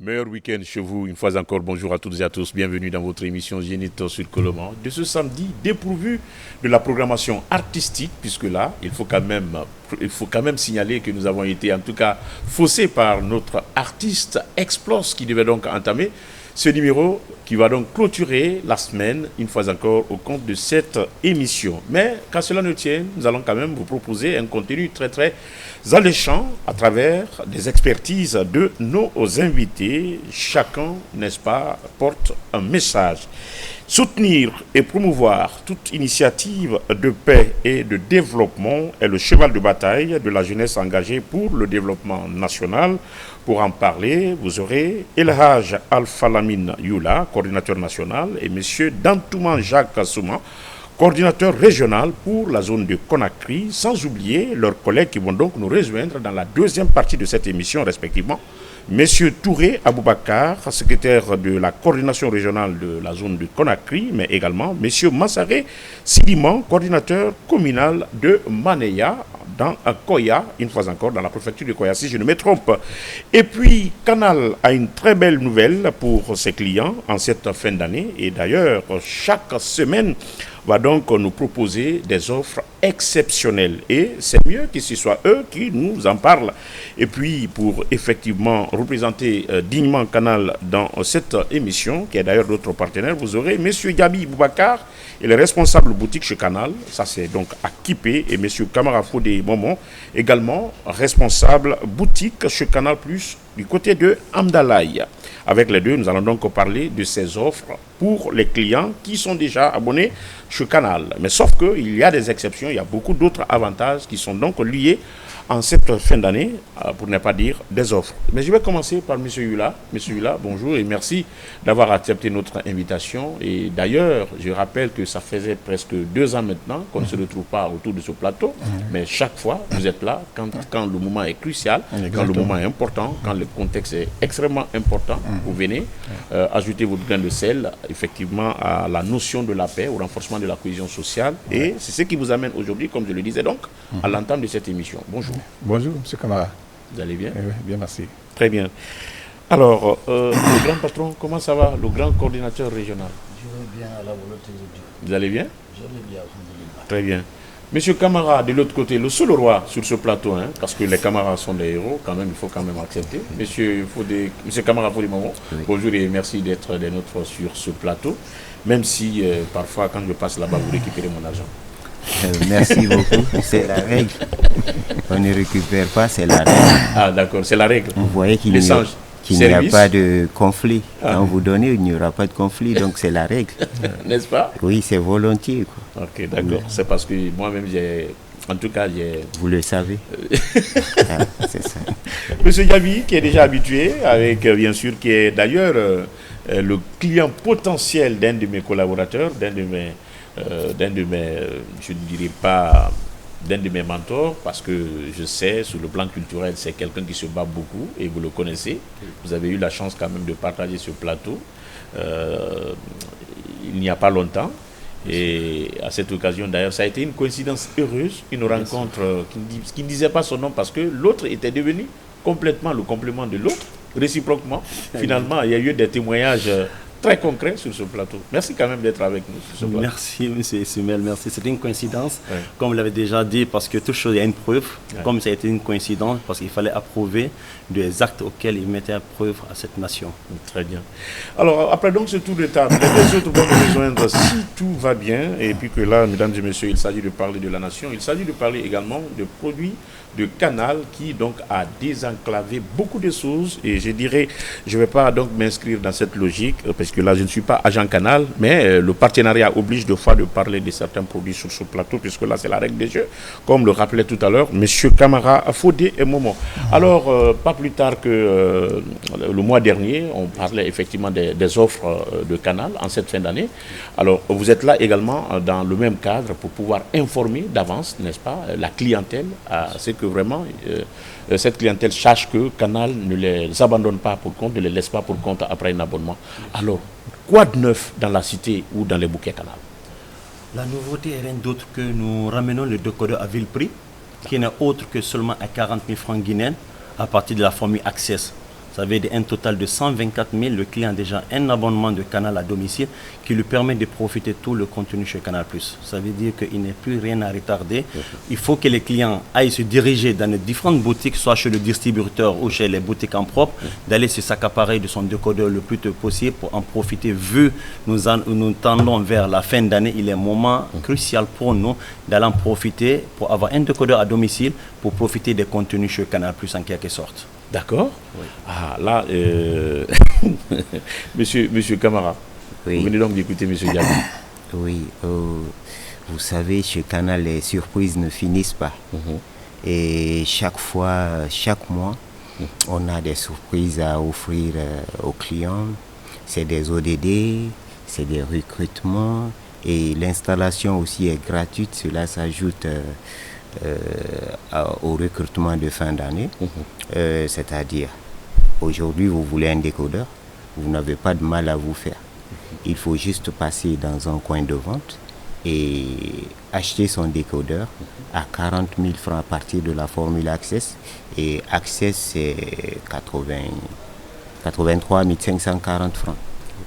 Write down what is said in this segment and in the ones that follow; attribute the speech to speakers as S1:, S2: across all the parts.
S1: Meilleur week-end chez vous, une fois encore, bonjour à toutes et à tous, bienvenue dans votre émission Zénith sur Colomans de ce samedi, dépourvu de la programmation artistique, puisque là, il faut quand même signaler que nous avons été en tout cas faussés par notre artiste Explos qui devait donc entamer ce numéro qui va donc clôturer la semaine, une fois encore, au compte de cette émission. Mais, qu'à cela ne tienne, nous allons quand même vous proposer un contenu très alléchant à travers des expertises de nos invités. Chacun, n'est-ce pas, porte un message. Soutenir et promouvoir toute initiative de paix et de développement est le cheval de bataille de la jeunesse engagée pour le développement national. Pour en parler, vous aurez El Hadj Alpha Lamine Youla, coordinateur national, et M. Dantouman Jacques Souma, coordinateur régional pour la zone de Conakry, sans oublier leurs collègues qui vont donc nous rejoindre dans la deuxième partie de cette émission, respectivement. Monsieur Touré Aboubakar, secrétaire de la coordination régionale de la zone de Conakry, mais également Monsieur Massaré Sidiman, coordinateur communal de Manéa, dans Koya, une fois encore dans la préfecture de Koya, si je ne me trompe. Et puis, Canal a une très belle nouvelle pour ses clients en cette fin d'année. Et d'ailleurs, chaque semaine va donc nous proposer des offres exceptionnelles. Et c'est mieux que ce soit eux qui nous en parlent. Et puis, pour effectivement représenter dignement Canal dans cette émission, qui est d'ailleurs d'autres partenaires, vous aurez M. Gabi Boubacar, il est responsable boutique chez Canal, ça c'est donc à Kipé, et M. Kamara Fodé Momon, également responsable boutique chez Canal Plus du côté de Amdalaï. Avec les deux, nous allons donc parler de ces offres pour les clients qui sont déjà abonnés chez Canal. Mais sauf qu'il y a des exceptions, il y a beaucoup d'autres avantages qui sont donc liés en cette fin d'année, pour ne pas dire des offres. Mais je vais commencer par M. Youla. M. Youla, bonjour et merci d'avoir accepté notre invitation. Et d'ailleurs, je rappelle que ça faisait presque 2 ans maintenant qu'on ne se retrouve pas autour de ce plateau. Mais chaque fois, vous êtes là quand le moment est crucial, quand le moment est important, quand le contexte est extrêmement important. Vous venez ajouter votre grain de sel, effectivement, à la notion de la paix, au renforcement de la cohésion sociale. Et c'est ce qui vous amène aujourd'hui, comme je le disais donc, à l'entame de cette émission. Bonjour.
S2: Bonjour, M. Kamara.
S1: Vous allez bien?
S2: Oui, bien, merci.
S1: Très bien. Alors, le grand patron, comment ça va? Le grand coordinateur régional?
S3: Je vais bien à la volonté de Dieu.
S1: Vous allez bien?
S3: Je vais bien, alhamdoulilah.
S1: Très bien. Monsieur Kamara, de l'autre côté, le seul roi sur ce plateau, hein, parce que les camarades sont des héros, quand même, il faut quand même accepter. Monsieur Kamara Fodé Momon, oui. Bonjour et merci d'être des nôtres sur ce plateau, même si parfois, quand je passe là-bas, vous récupérez mon argent.
S4: Merci beaucoup, c'est la règle. On ne récupère pas, c'est la règle.
S1: Ah d'accord, c'est la règle.
S4: Vous voyez qu'il n'y a pas de conflit. Quand vous donnez, il n'y aura pas de conflit, donc c'est la règle.
S1: N'est-ce pas?
S4: Oui, c'est volontiers, quoi.
S1: Ok, d'accord. Oui. C'est parce que moi-même, en tout cas,
S4: Vous le savez. C'est ça.
S1: Monsieur Gabi, qui est déjà habitué, avec bien sûr, qui est d'ailleurs le client potentiel d'un de mes collaborateurs, d'un de mes, je ne dirais pas d'un de mes mentors, parce que je sais, sur le plan culturel, c'est quelqu'un qui se bat beaucoup, et vous le connaissez. Vous avez eu la chance quand même de partager ce plateau il n'y a pas longtemps. Et à cette occasion, d'ailleurs, ça a été une coïncidence heureuse, une rencontre qui ne disait pas son nom, parce que l'autre était devenu complètement le complément de l'autre, réciproquement. Finalement, il y a eu des témoignages très concret sur ce plateau. Merci quand même d'être avec nous sur ce plateau.
S5: Merci, M. Sumel, merci. C'était une coïncidence, comme vous l'avez déjà dit, parce que toute chose, il y a une preuve, comme ça a été une coïncidence, parce qu'il fallait approuver des actes auxquels il mettait à preuve à cette nation.
S1: Très bien. Alors, après donc ce tour de table, les autres vont nous rejoindre si tout va bien, et puis que là, mesdames et messieurs, il s'agit de parler de la nation, il s'agit de parler également de produits de Canal qui donc a désenclavé beaucoup de choses, et je dirais, je ne vais pas donc m'inscrire dans cette logique parce que là je ne suis pas agent Canal, mais le partenariat oblige de fois de parler de certains produits sur ce plateau, puisque là c'est la règle des jeux, comme le rappelait tout à l'heure monsieur Kamara Fodé et Momon. Alors pas plus tard que le mois dernier, on parlait effectivement des offres de Canal en cette fin d'année. Alors vous êtes là également dans le même cadre pour pouvoir informer d'avance, n'est-ce pas, la clientèle à ce que vraiment cette clientèle sache que Canal ne les abandonne pas pour compte, ne les laisse pas pour compte après un abonnement. Alors, quoi de neuf dans la cité ou dans les bouquets Canal?
S5: La nouveauté est rien d'autre que nous ramenons le décodeur à vil prix, qui n'est autre que seulement à 40 000 francs guinéens à partir de la formule Access. Ça veut dire un total de 124 000. Le client a déjà un abonnement de Canal à domicile qui lui permet de profiter de tout le contenu chez Canal+. Ça veut dire qu'il n'y a plus rien à retarder. Il faut que les clients aillent se diriger dans les différentes boutiques, soit chez le distributeur ou chez les boutiques en propre, d'aller se s'accaparer de son décodeur le plus tôt possible pour en profiter. Vu nous tendons vers la fin d'année, il est un moment crucial pour nous d'aller en profiter pour avoir un décodeur à domicile pour profiter des contenus chez Canal+, en quelque sorte.
S1: D'accord. Oui. Ah, là, monsieur Camara,
S4: oui.
S1: Vous venez donc d'écouter monsieur Diaby.
S4: Oui, vous savez, chez Canal, les surprises ne finissent pas. Et chaque fois, chaque mois, on a des surprises à offrir aux clients. C'est des ODD, c'est des recrutements et l'installation aussi est gratuite. Cela s'ajoute au recrutement de fin d'année. C'est-à-dire, aujourd'hui, vous voulez un décodeur, vous n'avez pas de mal à vous faire. Il faut juste passer dans un coin de vente et acheter son décodeur à 40 000 francs à partir de la formule Access. Et Access, c'est 83 540 francs.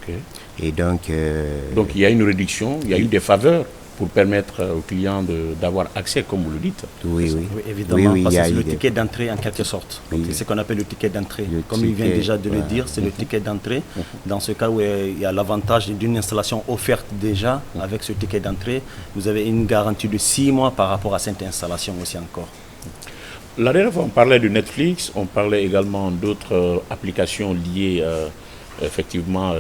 S1: Okay.
S4: Et donc
S1: il y a une réduction, il y a eu des faveurs pour permettre aux clients d'avoir accès, comme vous le dites.
S4: Oui,
S5: évidemment, parce que c'est le ticket d'entrée en quelque sorte. C'est ce qu'on appelle le ticket d'entrée. Comme il vient déjà de le dire, c'est le ticket d'entrée. Dans ce cas où il y a l'avantage d'une installation offerte déjà, avec ce ticket d'entrée, vous avez une garantie de 6 mois par rapport à cette installation aussi encore.
S1: La dernière fois, on parlait de Netflix, on parlait également d'autres applications liées effectivement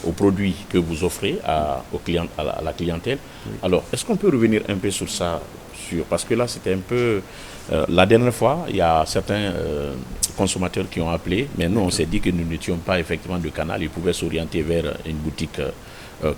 S1: aux produits que vous offrez à la clientèle. Oui. Alors, est-ce qu'on peut revenir un peu sur ça parce que là, c'était un peu... la dernière fois, il y a certains consommateurs qui ont appelé, mais nous, on s'est dit que nous n'étions pas effectivement de Canal. Ils pouvaient s'orienter vers une boutique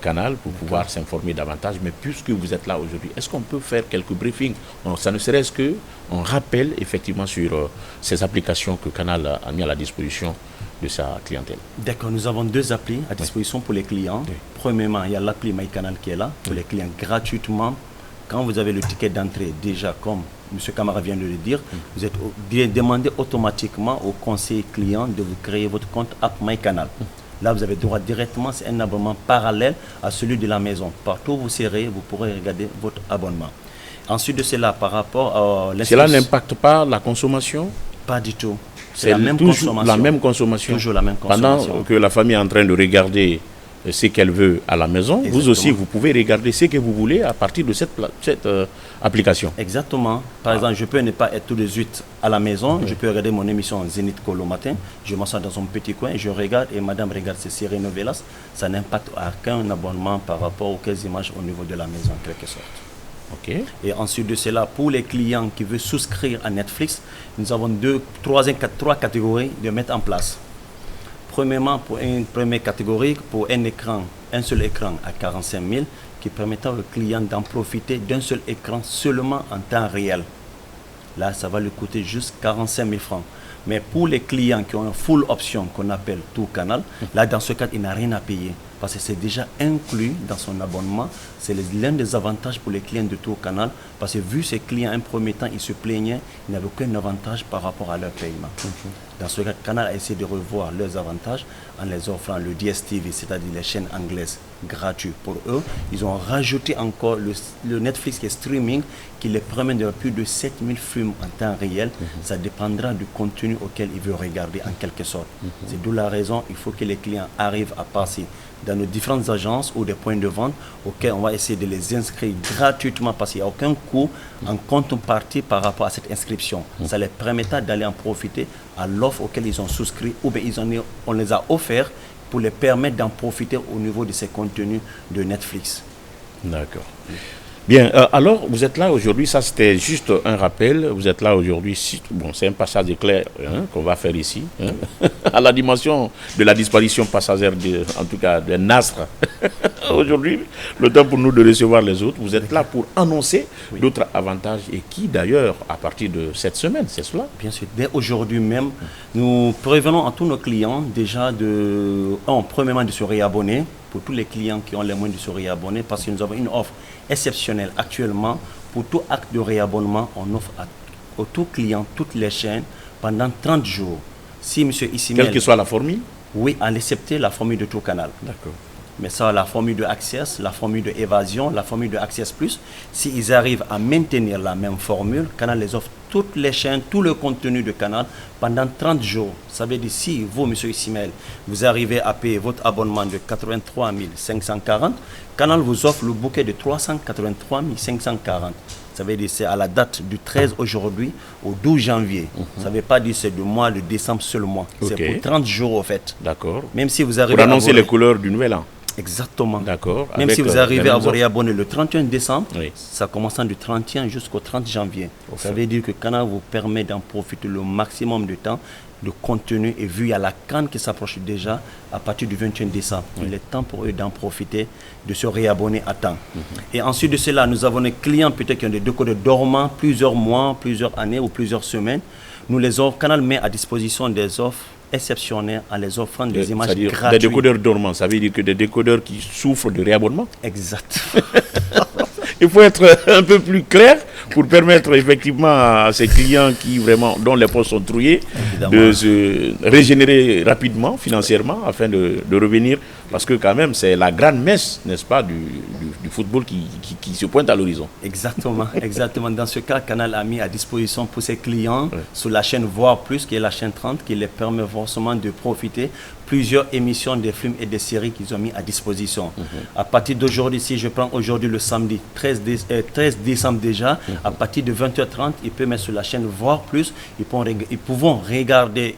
S1: Canal pour pouvoir s'informer davantage. Mais puisque vous êtes là aujourd'hui, est-ce qu'on peut faire quelques briefings? Ça ne serait-ce qu'on rappelle effectivement sur ces applications que Canal a mis à la disposition de sa clientèle.
S5: D'accord, nous avons 2 applis à disposition pour les clients. Oui. Premièrement, il y a l'appli MyCanal qui est là pour les clients gratuitement. Quand vous avez le ticket d'entrée, déjà comme M. Camara vient de le dire, vous êtes demandé automatiquement au conseiller client de vous créer votre compte app MyCanal. Là, vous avez droit directement, c'est un abonnement parallèle à celui de la maison. Partout où vous serez, vous pourrez regarder votre abonnement. Ensuite de cela, par rapport à
S1: cela n'impacte pas la consommation?
S5: Pas du tout.
S1: C'est la même consommation. La même consommation.
S5: Toujours la même consommation.
S1: Pendant que la famille est en train de regarder ce qu'elle veut à la maison, exactement. Vous aussi, vous pouvez regarder ce que vous voulez à partir de cette application.
S5: Exactement. Par exemple, je peux ne pas être tous les 8 à la maison. Je peux regarder mon émission Zénith Call le matin. Je m'assois dans un petit coin, je regarde et madame regarde ses séries novelas. Ça n'impacte aucun abonnement par rapport aux 15 images au niveau de la maison, en quelque sorte.
S1: Okay.
S5: Et ensuite de cela, pour les clients qui veulent souscrire à Netflix, nous avons 3 catégories de mettre en place. Premièrement, pour une première catégorie, pour un seul écran à 45 000, qui permettra au client d'en profiter d'un seul écran seulement en temps réel. Là, ça va lui coûter juste 45 000 francs. Mais pour les clients qui ont une full option qu'on appelle tout canal, là, dans ce cas, il n'a rien à payer. Parce que c'est déjà inclus dans son abonnement. C'est l'un des avantages pour les clients de tout canal. Parce que vu ces clients, un premier temps, ils se plaignaient, ils n'avaient aucun avantage par rapport à leur paiement. Dans ce cas, Canal a essayé de revoir leurs avantages en les offrant le DSTV, c'est-à-dire les chaînes anglaises gratuites pour eux. Ils ont rajouté encore le Netflix qui est streaming, qui les permet de plus de 7000 films en temps réel. Ça dépendra du contenu auquel ils veulent regarder en quelque sorte. C'est d'où la raison, il faut que les clients arrivent à passer dans nos différentes agences ou des points de vente auxquels on va essayer de les inscrire gratuitement parce qu'il n'y a aucun coût en contrepartie par rapport à cette inscription. Ça les permettra d'aller en profiter à l'offre auquel ils ont souscrit ou bien on les a offerts pour les permettre d'en profiter au niveau de ces contenus de Netflix.
S1: D'accord. Bien, alors vous êtes là aujourd'hui, ça c'était juste un rappel, vous êtes là aujourd'hui, bon c'est un passage éclair qu'on va faire ici, à la dimension de la disparition passagère, en tout cas de Nasr. Aujourd'hui, le temps pour nous de recevoir les autres, vous êtes là pour annoncer d'autres avantages et qui d'ailleurs, à partir de cette semaine, c'est cela?
S5: Bien sûr, dès aujourd'hui même, nous prévenons à tous nos clients déjà premièrement de se réabonner, pour tous les clients qui ont les moyens de se réabonner, parce que nous avons une offre exceptionnelle actuellement. Pour tout acte de réabonnement, on offre à tous clients, toutes les chaînes, pendant 30 jours. Si M. Issimel...
S1: Quelle que soit la formule?
S5: Oui, à l'excepter la formule de tout canal.
S1: D'accord.
S5: Mais ça, la formule de Access, la formule de Évasion, la formule de Access Plus, s'ils arrivent à maintenir la même formule, Canal les offre toutes les chaînes, tout le contenu de Canal pendant 30 jours. Ça veut dire si vous, M. Issimel, vous arrivez à payer votre abonnement de 83 540, Canal vous offre le bouquet de 383 540. Ça veut dire c'est à la date du 13 aujourd'hui au 12 janvier. Ça ne veut pas dire c'est du mois de décembre seulement.
S1: Ok.
S5: C'est pour 30 jours au fait.
S1: D'accord.
S5: Même si vous arrivez
S1: Pour annoncer
S5: à
S1: les couleurs du nouvel an.
S5: Exactement.
S1: D'accord.
S5: Même
S1: Avec,
S5: si vous
S1: les
S5: arrivez à
S1: mêmes
S5: vous
S1: offres.
S5: réabonner le 31 décembre,
S1: Oui.
S5: ça commence du 31 jusqu'au 30 janvier.
S1: Au
S5: Ça
S1: fait.
S5: veut dire que Canal vous permet d'en profiter le maximum de temps, de contenu. Et vu il y a la CAN qui s'approche déjà à partir du 21 décembre, il est temps pour eux d'en profiter, de se réabonner à temps. Et ensuite de cela, nous avons des clients peut-être qui ont des décodeurs dormants plusieurs mois, plusieurs années ou plusieurs semaines. Nous les offrons, Canal met à disposition des offres exceptionnelles en les offrant des images
S1: C'est-à-dire
S5: gratuites.
S1: des décodeurs dormants, ça veut dire que des décodeurs qui souffrent de réabonnement.
S5: Exact.
S1: Il faut être un peu plus clair pour permettre effectivement à ces clients qui vraiment, dont les postes sont trouillés,
S5: Évidemment.
S1: de se régénérer rapidement, financièrement, afin de revenir. Parce que quand même, c'est la grande messe, n'est-ce pas, du football qui se pointe à l'horizon.
S5: Exactement, exactement. Dans ce cas, Canal a mis à disposition pour ses clients sur la chaîne Voir Plus, qui est la chaîne 30, qui les permet forcément de profiter plusieurs émissions des films et des séries qu'ils ont mis à disposition. À partir d'aujourd'hui, si je prends aujourd'hui le samedi 13 décembre déjà, à partir de 20h30, ils peuvent mettre sur la chaîne Voir Plus, ils pourront regarder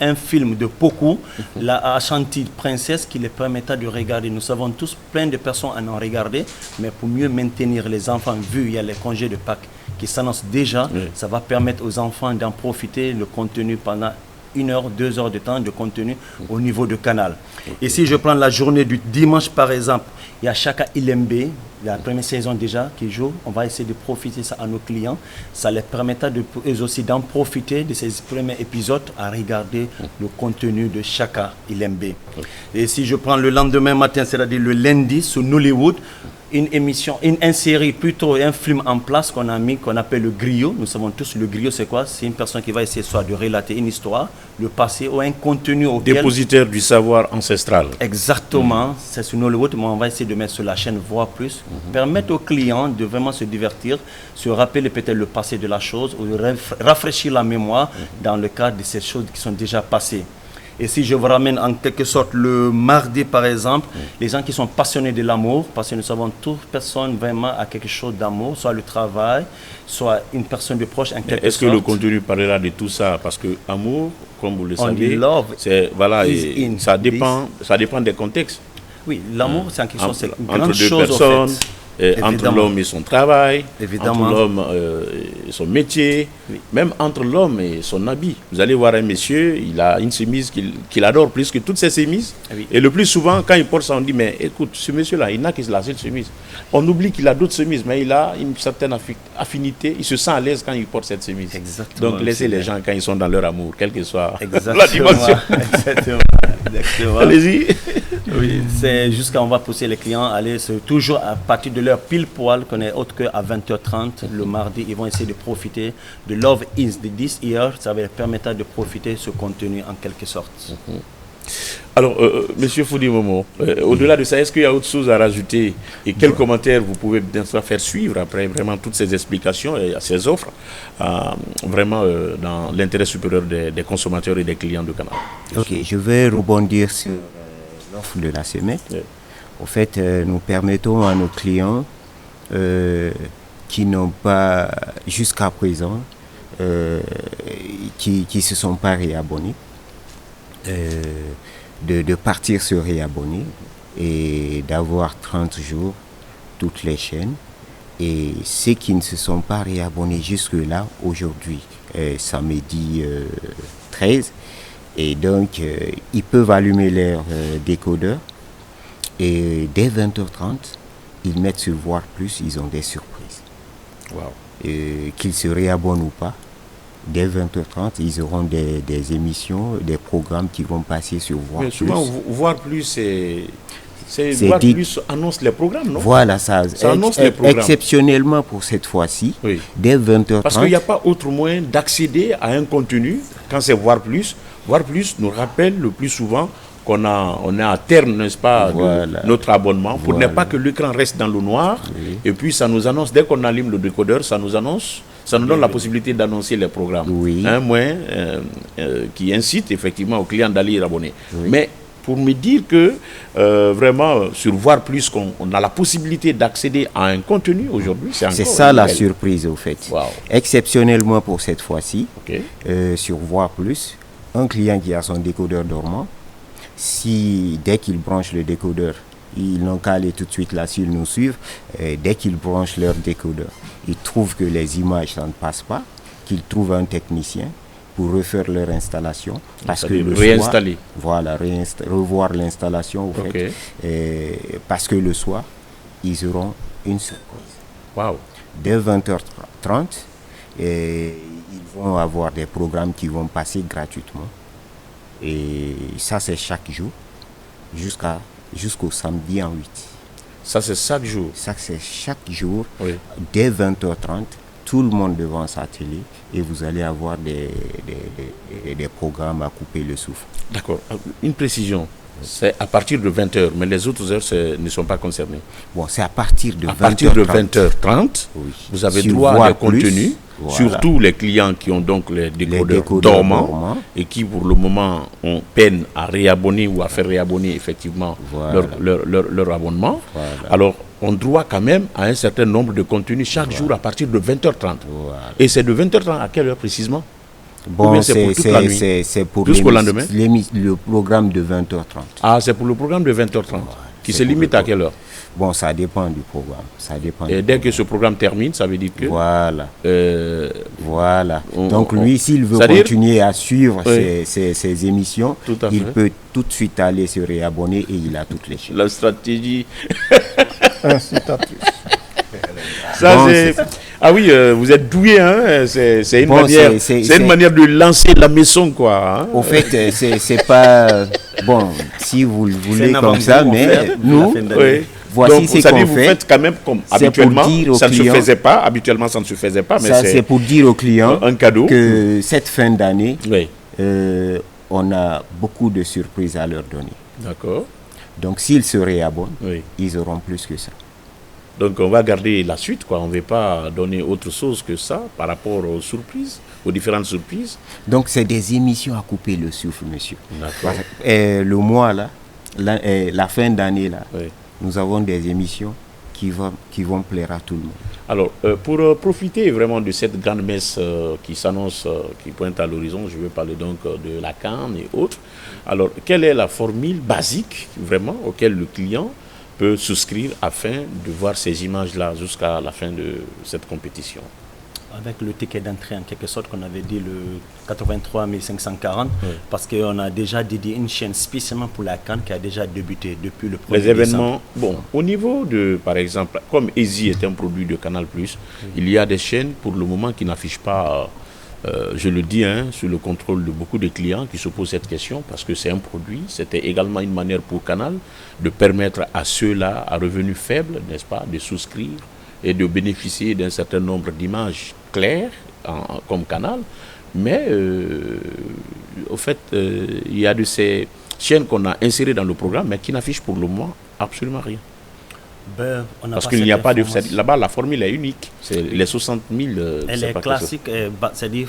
S5: un film de Poku, la Ashanti Princesse, qui les permettra de regarder. Nous savons tous, plein de personnes en ont regardé, mais pour mieux maintenir les enfants, vu il y a les congés de Pâques qui s'annoncent déjà, ça va permettre aux enfants d'en profiter, le contenu pendant 1 heure, 2 heures de temps de contenu au niveau de Canal. Et si je prends la journée du dimanche par exemple, il y a Chaka Ilembe, la première saison déjà qui joue, on va essayer de profiter ça à nos clients. Ça les permettra eux aussi d'en profiter de ces premiers épisodes à regarder le contenu de Chaka Ilembe. Et si je prends le lendemain matin, c'est-à-dire le lundi sur Nollywood, une émission, une série, plutôt un film en place qu'on a mis, qu'on appelle le griot. Nous savons tous le griot, c'est quoi? C'est une personne qui va essayer soit de relater une histoire, le passé ou un contenu auquel...
S1: Dépositaire du savoir ancestral.
S5: Exactement, c'est sur Nollywood, mais on va essayer de mettre sur la chaîne Voir Plus, permettre aux clients de vraiment se divertir, se rappeler peut-être le passé de la chose ou rafraîchir la mémoire dans le cadre de ces choses qui sont déjà passées. Et si je vous ramène en quelque sorte le mardi par exemple, les gens qui sont passionnés de l'amour, parce que nous savons toute personne vraiment a quelque chose d'amour, soit le travail, soit une personne de proche en quelque
S1: Est-ce que
S5: sorte.
S1: le contenu parlera de tout ça? Parce que amour, comme vous le
S5: On dit
S1: savez,
S5: love
S1: c'est voilà,
S5: is
S1: et
S5: in
S1: ça dépend des contextes.
S5: Oui, l'amour c'est en quelque sorte, c'est une
S1: Entre
S5: grande
S1: deux
S5: chose
S1: personnes,
S5: en fait.
S1: entre
S5: Évidemment.
S1: l'homme et son travail,
S5: Évidemment.
S1: entre l'homme et son métier,
S5: Oui.
S1: même entre l'homme et son habit. Vous allez voir un monsieur, il a une chemise qu'il adore plus que toutes ses chemises.
S5: Oui.
S1: Et le plus souvent, quand il porte ça, on dit, mais écoute, ce monsieur-là, il n'a que la seule chemise. On oublie qu'il a d'autres chemises, mais il a une certaine affinité, il se sent à l'aise quand il porte cette chemise.
S5: Exactement.
S1: Donc laissez les gens quand ils sont dans leur amour, quelle que soit
S5: Exactement.
S1: la dimension.
S5: Exactement. Exactement.
S1: Allez-y.
S5: Oui, c'est jusqu'à on va pousser les clients à aller, c'est toujours à partir de leur pile poil qu'on est autre qu'à 20h30 le mardi, ils vont essayer de profiter de Love is the This Year, ça va leur permettre de profiter de ce contenu en quelque sorte.
S1: Alors, Monsieur Foudi Momo, au-delà de ça, est-ce qu'il y a autre chose à rajouter et quels commentaires vous pouvez bien sûr faire suivre après vraiment toutes ces explications et ces offres, vraiment dans l'intérêt supérieur des consommateurs et des clients de Canal?
S4: Ok, je vais rebondir sur l'offre de la semaine.
S1: Oui.
S4: En fait, nous permettons à nos clients qui n'ont pas, jusqu'à présent, qui ne se sont pas réabonnés, de partir se réabonner et d'avoir 30 jours toutes les chaînes. Et ceux qui ne se sont pas réabonnés jusque-là, aujourd'hui, samedi 13, et donc ils peuvent allumer leur décodeur et dès 20h30, ils mettent sur Voir Plus, ils ont des surprises.
S1: Wow.
S4: Qu'ils se réabonnent ou pas, dès 20h30, ils auront des émissions, des programmes qui vont passer sur Voir
S1: Mais
S4: Plus.
S1: souvent, Voir Plus, C'est Voir Plus annonce les programmes, non?
S4: Voilà, ça
S1: annonce les programmes.
S4: Exceptionnellement pour cette fois-ci,
S1: oui.
S4: Dès 20h30.
S1: Parce qu'il n'y a pas autre moyen d'accéder à un contenu quand c'est Voir Plus. Voir Plus nous rappelle le plus souvent qu'on on est à terme, n'est-ce pas, de notre abonnement, pour ne pas que l'écran reste dans le noir. Oui. Et puis ça nous annonce, dès qu'on allume le décodeur, ça nous annonce, ça nous donne la possibilité d'annoncer les programmes.
S4: Oui.
S1: Un moyen qui incite effectivement aux clients d'aller y abonner. Oui. Mais pour me dire que vraiment sur Voir Plus, on a la possibilité d'accéder à un contenu aujourd'hui, c'est
S4: ça la surprise au fait.
S1: Wow.
S4: Exceptionnellement pour cette fois-ci, sur Voir Plus, un client qui a son décodeur dormant, si dès qu'il branche le décodeur, ils n'ont qu'à aller tout de suite là s'ils nous suivent, dès qu'ils branchent leur décodeur, ils trouvent que les images ça ne passe pas, qu'ils trouvent un technicien pour refaire leur installation, parce que le
S1: réinstaller.
S4: Soir, voilà, revoir l'installation au fait, parce que le soir, ils auront une surprise.
S1: Wow.
S4: Dès 20h30, ils vont avoir des programmes qui vont passer gratuitement. Et ça, c'est chaque jour, jusqu'au samedi en 8.
S1: Ça, c'est chaque jour?
S4: Ça, c'est chaque jour,
S1: oui. Dès
S4: 20h30, tout le monde devant sa télé, et vous allez avoir des programmes à couper le souffle.
S1: D'accord. Une précision. C'est à partir de 20h, mais les autres heures ne sont pas concernées.
S4: Bon, c'est à partir de 20h30.
S1: À partir de 20h30, oui. Vous avez droit à des contenus, voilà. Surtout les clients qui ont donc les décodeurs dormants et qui, pour le moment, ont peine à réabonner ou à faire réabonner effectivement leur abonnement. Voilà. Alors, on doit quand même à un certain nombre de contenus chaque jour à partir de 20h30. Voilà. Et c'est de 20h30 à quelle heure précisément?
S4: Bon, c'est pour
S1: jusqu'au lendemain.
S4: Le programme de 20h30.
S1: Ah, c'est pour le programme de 20h30 qui se limite à quelle heure?
S4: Bon, ça dépend du programme.
S1: Et dès que ce programme termine, ça veut dire que...
S4: Voilà. Donc lui, s'il veut continuer à suivre ses émissions, il peut tout de suite aller se réabonner et il a toutes les choses.
S1: La stratégie...
S4: Ça,
S1: bon, ah oui, vous êtes doué, hein? C'est une manière de lancer la maison, quoi. Hein?
S4: Au fait, c'est pas... Bon, si vous le voulez comme ça, mais nous... Voici ce qu'on fait.
S1: Vous faites quand même comme habituellement, ça ne se faisait pas. Habituellement, ça ne se faisait pas. Mais
S4: c'est pour dire aux clients
S1: un cadeau
S4: que cette fin d'année, on a beaucoup de surprises à leur donner.
S1: D'accord.
S4: Donc, s'ils se réabonnent, ils auront plus que ça.
S1: Donc, on va garder la suite, quoi. On ne veut pas donner autre chose que ça par rapport aux surprises, aux différentes surprises.
S4: Donc, c'est des émissions à couper le souffle, monsieur.
S1: D'accord.
S4: Le mois, là, la fin d'année, là, nous avons des émissions qui vont plaire à tout le monde.
S1: Alors, pour profiter vraiment de cette grande messe qui s'annonce, qui pointe à l'horizon, je vais parler donc de la CAN et autres. Alors, quelle est la formule basique, vraiment, auquel le client peut souscrire afin de voir ces images-là jusqu'à la fin de cette compétition?
S5: Avec le ticket d'entrée, en quelque sorte, qu'on avait dit le 83 540, parce qu'on a déjà dédié une chaîne spécialement pour la CAN qui a déjà débuté depuis le 1er
S1: Les événements, bon, au niveau de, par exemple, comme Easy est un produit de Canal+, il y a des chaînes pour le moment qui n'affichent pas, je le dis, sous le contrôle de beaucoup de clients qui se posent cette question, parce que c'est un produit, c'était également une manière pour Canal de permettre à ceux-là, à revenus faibles, n'est-ce pas, de souscrire et de bénéficier d'un certain nombre d'images claires comme Canal. Mais au fait, il y a de ces chaînes qu'on a insérées dans le programme, mais qui n'affichent pour le moment absolument rien. Parce qu'il n'y a pas de... Là-bas, la formule est unique. C'est les 60 000...
S5: Elle est classique, c'est-à-dire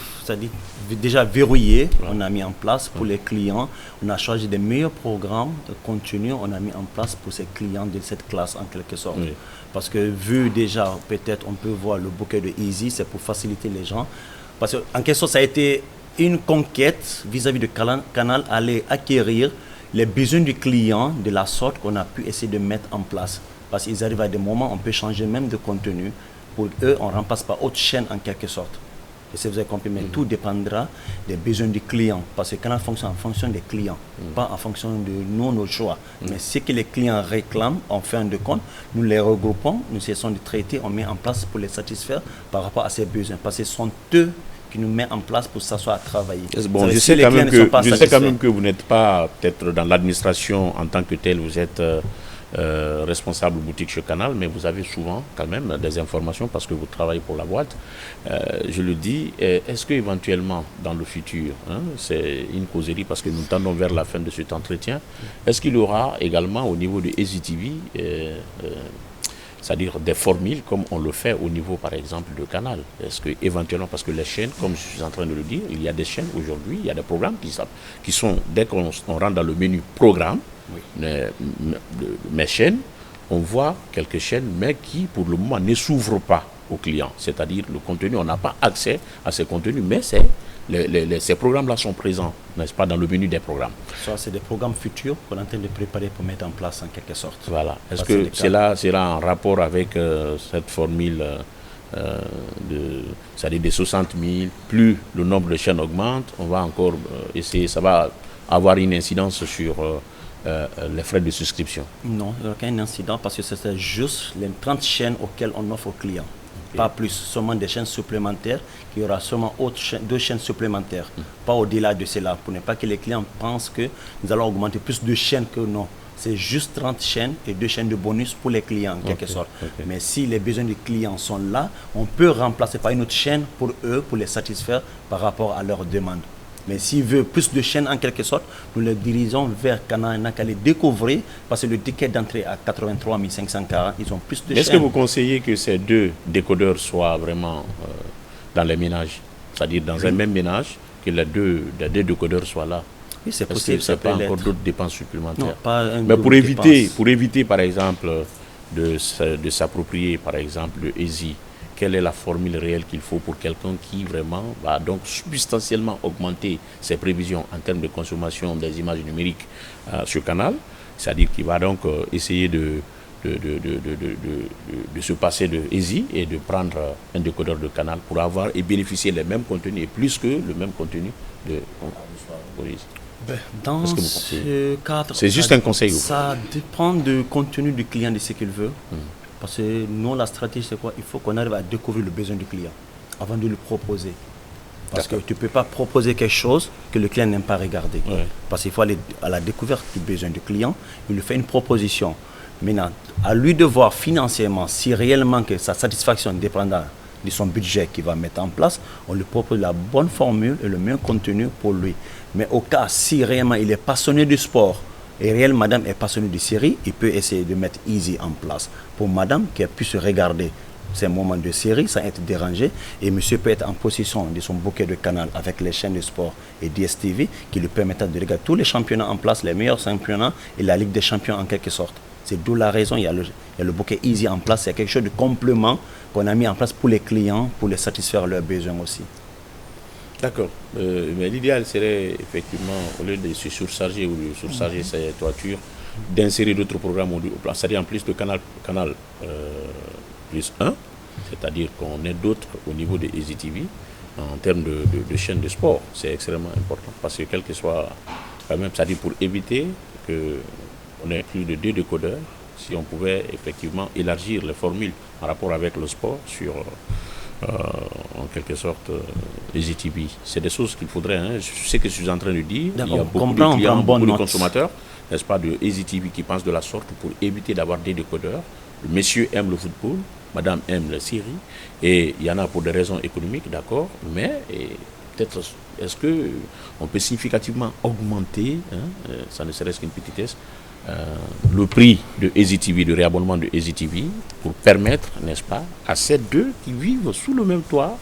S5: déjà verrouillée, on a mis en place pour les clients. On a choisi des meilleurs programmes de contenu, on a mis en place pour ces clients de cette classe en quelque sorte. Oui. Parce que vu déjà, peut-être on peut voir le bouquet de Easy, c'est pour faciliter les gens. Parce qu'en quelque sorte, ça a été une conquête vis-à-vis de Canal, aller acquérir les besoins du client de la sorte qu'on a pu essayer de mettre en place. Parce qu'ils arrivent à des moments, on peut changer même de contenu. Pour eux, on ne remplace pas autre chaîne en quelque sorte. Et si vous avez compris, mais tout dépendra des besoins du client. Parce que Canal fonctionne en fonction des clients, pas en fonction de nous, nos choix. Mais ce que les clients réclament, en fin de compte, nous les regroupons, nous essayons de traiter, on met en place pour les satisfaire par rapport à ces besoins. Parce que ce sont eux qui nous mettent en place pour s'asseoir à travailler.
S1: Bon, je sais quand même que vous n'êtes pas peut-être dans l'administration en tant que tel, vous êtes responsable boutique chez Canal, mais vous avez souvent quand même des informations parce que vous travaillez pour la boîte. Je le dis, est-ce qu'éventuellement dans le futur, c'est une causerie parce que nous tendons vers la fin de cet entretien, est-ce qu'il y aura également au niveau de Easy TV c'est-à-dire des formules comme on le fait au niveau par exemple de Canal. Est-ce que éventuellement, parce que les chaînes, comme je suis en train de le dire, il y a des chaînes aujourd'hui, il y a des programmes qui sont, dès qu'on rentre dans le menu programme, mes chaînes, on voit quelques chaînes, mais qui pour le moment ne s'ouvrent pas aux clients. C'est-à-dire le contenu, on n'a pas accès à ces contenus, mais ces programmes-là sont présents, n'est-ce pas, dans le menu des programmes.
S5: Ça, c'est des programmes futurs qu'on est en train de préparer pour mettre en place en quelque sorte.
S1: Voilà. Est-ce que cela sera en rapport avec cette formule c'est-à-dire des 60 000, plus le nombre de chaînes augmente, on va encore essayer, ça va avoir une incidence sur les frais de souscription?
S5: Non, il n'y a aucun incident parce que c'est juste les 30 chaînes auxquelles on offre aux clients. Pas plus, seulement des chaînes supplémentaires, il y aura seulement deux chaînes supplémentaires, pas au-delà de cela, pour ne pas que les clients pensent que nous allons augmenter plus de chaînes que non. C'est juste 30 chaînes et 2 chaînes de bonus pour les clients en quelque sorte. Mais si les besoins des clients sont là, on peut remplacer par une autre chaîne pour eux, pour les satisfaire par rapport à leurs demandes. Mais s'ils veulent plus de chaînes en quelque sorte, nous les dirigeons vers Canal. Il n'a qu'à les découvrir parce que le ticket d'entrée à 83 540, ils ont plus de chaînes.
S1: Est-ce que vous conseillez que ces 2 décodeurs soient vraiment dans les ménages? C'est-à-dire dans un même ménage, que les deux décodeurs soient là?
S5: Oui, c'est possible.
S1: Ça peut encore d'autres dépenses supplémentaires?
S5: Non, pas
S1: mais pour éviter, par exemple, de s'approprier, par exemple, le Easy, quelle est la formule réelle qu'il faut pour quelqu'un qui vraiment va donc substantiellement augmenter ses prévisions en termes de consommation des images numériques sur Canal, c'est-à-dire qu'il va donc essayer de se passer de Easy et de prendre un décodeur de Canal pour avoir et bénéficier les mêmes contenus et plus que le même contenu de Easy?
S5: Dans ce cadre,
S1: c'est juste un conseil.
S5: Ça dépend du contenu du client, de ce qu'il veut. Parce que nous, la stratégie, c'est quoi? Il faut qu'on arrive à découvrir le besoin du client avant de le proposer. Parce que tu ne peux pas proposer quelque chose que le client n'aime pas regarder. Parce qu'il faut aller à la découverte du besoin du client, il lui fait une proposition. Maintenant, à lui de voir financièrement si réellement que sa satisfaction dépendra de son budget qu'il va mettre en place, on lui propose la bonne formule et le meilleur contenu pour lui. Mais au cas, si réellement il est passionné du sport, et réellement madame est passionnée de série, il peut essayer de mettre Easy en place. Pour madame, qui puisse regarder ces moments de série sans être dérangé, et monsieur peut être en possession de son bouquet de Canal avec les chaînes de sport et DSTV, qui lui permettent de regarder tous les championnats en place, les meilleurs championnats et la Ligue des champions en quelque sorte. C'est d'où la raison, il y a le bouquet Easy en place, c'est quelque chose de complément qu'on a mis en place pour les clients, pour les satisfaire leurs besoins aussi.
S1: D'accord. Mais l'idéal serait effectivement, au lieu de se surcharger ou de surcharger ses toitures, d'insérer d'autres programmes, c'est-à-dire en plus de Canal plus 1, c'est-à-dire qu'on ait d'autres au niveau de Easy TV en termes de chaînes de sport. C'est extrêmement important parce que quel que soit, quand même, c'est-à-dire pour éviter qu'on ait plus de 2 décodeurs, si on pouvait effectivement élargir les formules en rapport avec le sport sur en quelque sorte les ETV. C'est des choses qu'il faudrait, je sais que je suis en train de dire, il y a beaucoup de clients, beaucoup de consommateurs, n'est-ce pas, de EasyTV qui pensent de la sorte pour éviter d'avoir des décodeurs. Le monsieur aime le football, madame aime les séries, et il y en a pour des raisons économiques, d'accord, mais peut-être est-ce qu'on peut significativement augmenter, ça ne serait-ce qu'une petitesse, le prix de EasyTV, de réabonnement de EasyTV, pour permettre, n'est-ce pas, à ces 2 qui vivent sous le même toit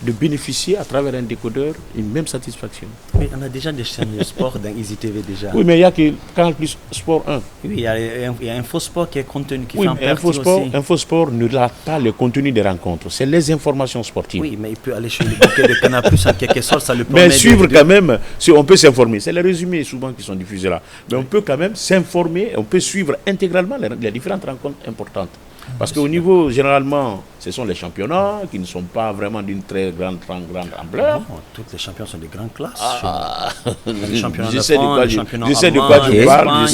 S1: de bénéficier à travers un décodeur une même satisfaction.
S5: Oui, on a déjà des chaînes de sport dans EasyTV déjà.
S1: Oui, mais il y a que Canal Plus Sport 1.
S5: Oui, il y a InfoSport qui est contenu, qui
S1: oui,
S5: fait en partie aussi.
S1: InfoSport ne rate pas le contenu des rencontres, c'est les informations sportives.
S5: Oui, mais il peut aller chez le bouquet de Canal Plus en quelque sorte, ça le permet.
S1: Mais suivre quand même, si on peut s'informer, c'est les résumés souvent qui sont diffusés là. Mais on peut quand même s'informer, on peut suivre intégralement les différentes rencontres importantes. Parce qu'au niveau, généralement, ce sont les championnats qui ne sont pas vraiment d'une très grande ampleur.
S5: Non, tous les champions sont de grande classe.
S1: Les
S5: championnats
S1: je sais de quoi je
S5: allemand,
S1: parle.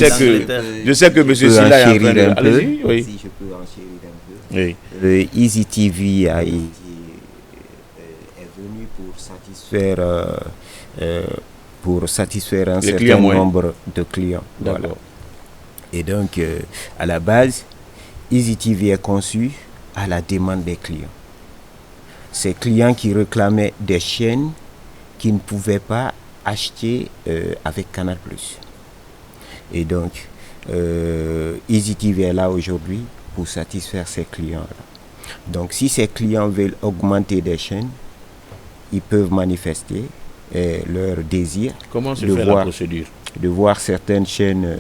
S1: Je sais que M. Silla est en train de... Allez-y, oui.
S4: Si je peux enchérir un peu. Oui. EasyTV est venu pour satisfaire un certain nombre de clients.
S1: D'accord.
S4: Et donc, à la base, Easy TV est conçu à la demande des clients. Ces clients qui réclamaient des chaînes qu'ils ne pouvaient pas acheter avec Canal+. Et donc, Easy TV est là aujourd'hui pour satisfaire ces clients-là. Donc, si ces clients veulent augmenter des chaînes, ils peuvent manifester leur désir.
S1: Comment se fait la procédure?
S4: De voir certaines chaînes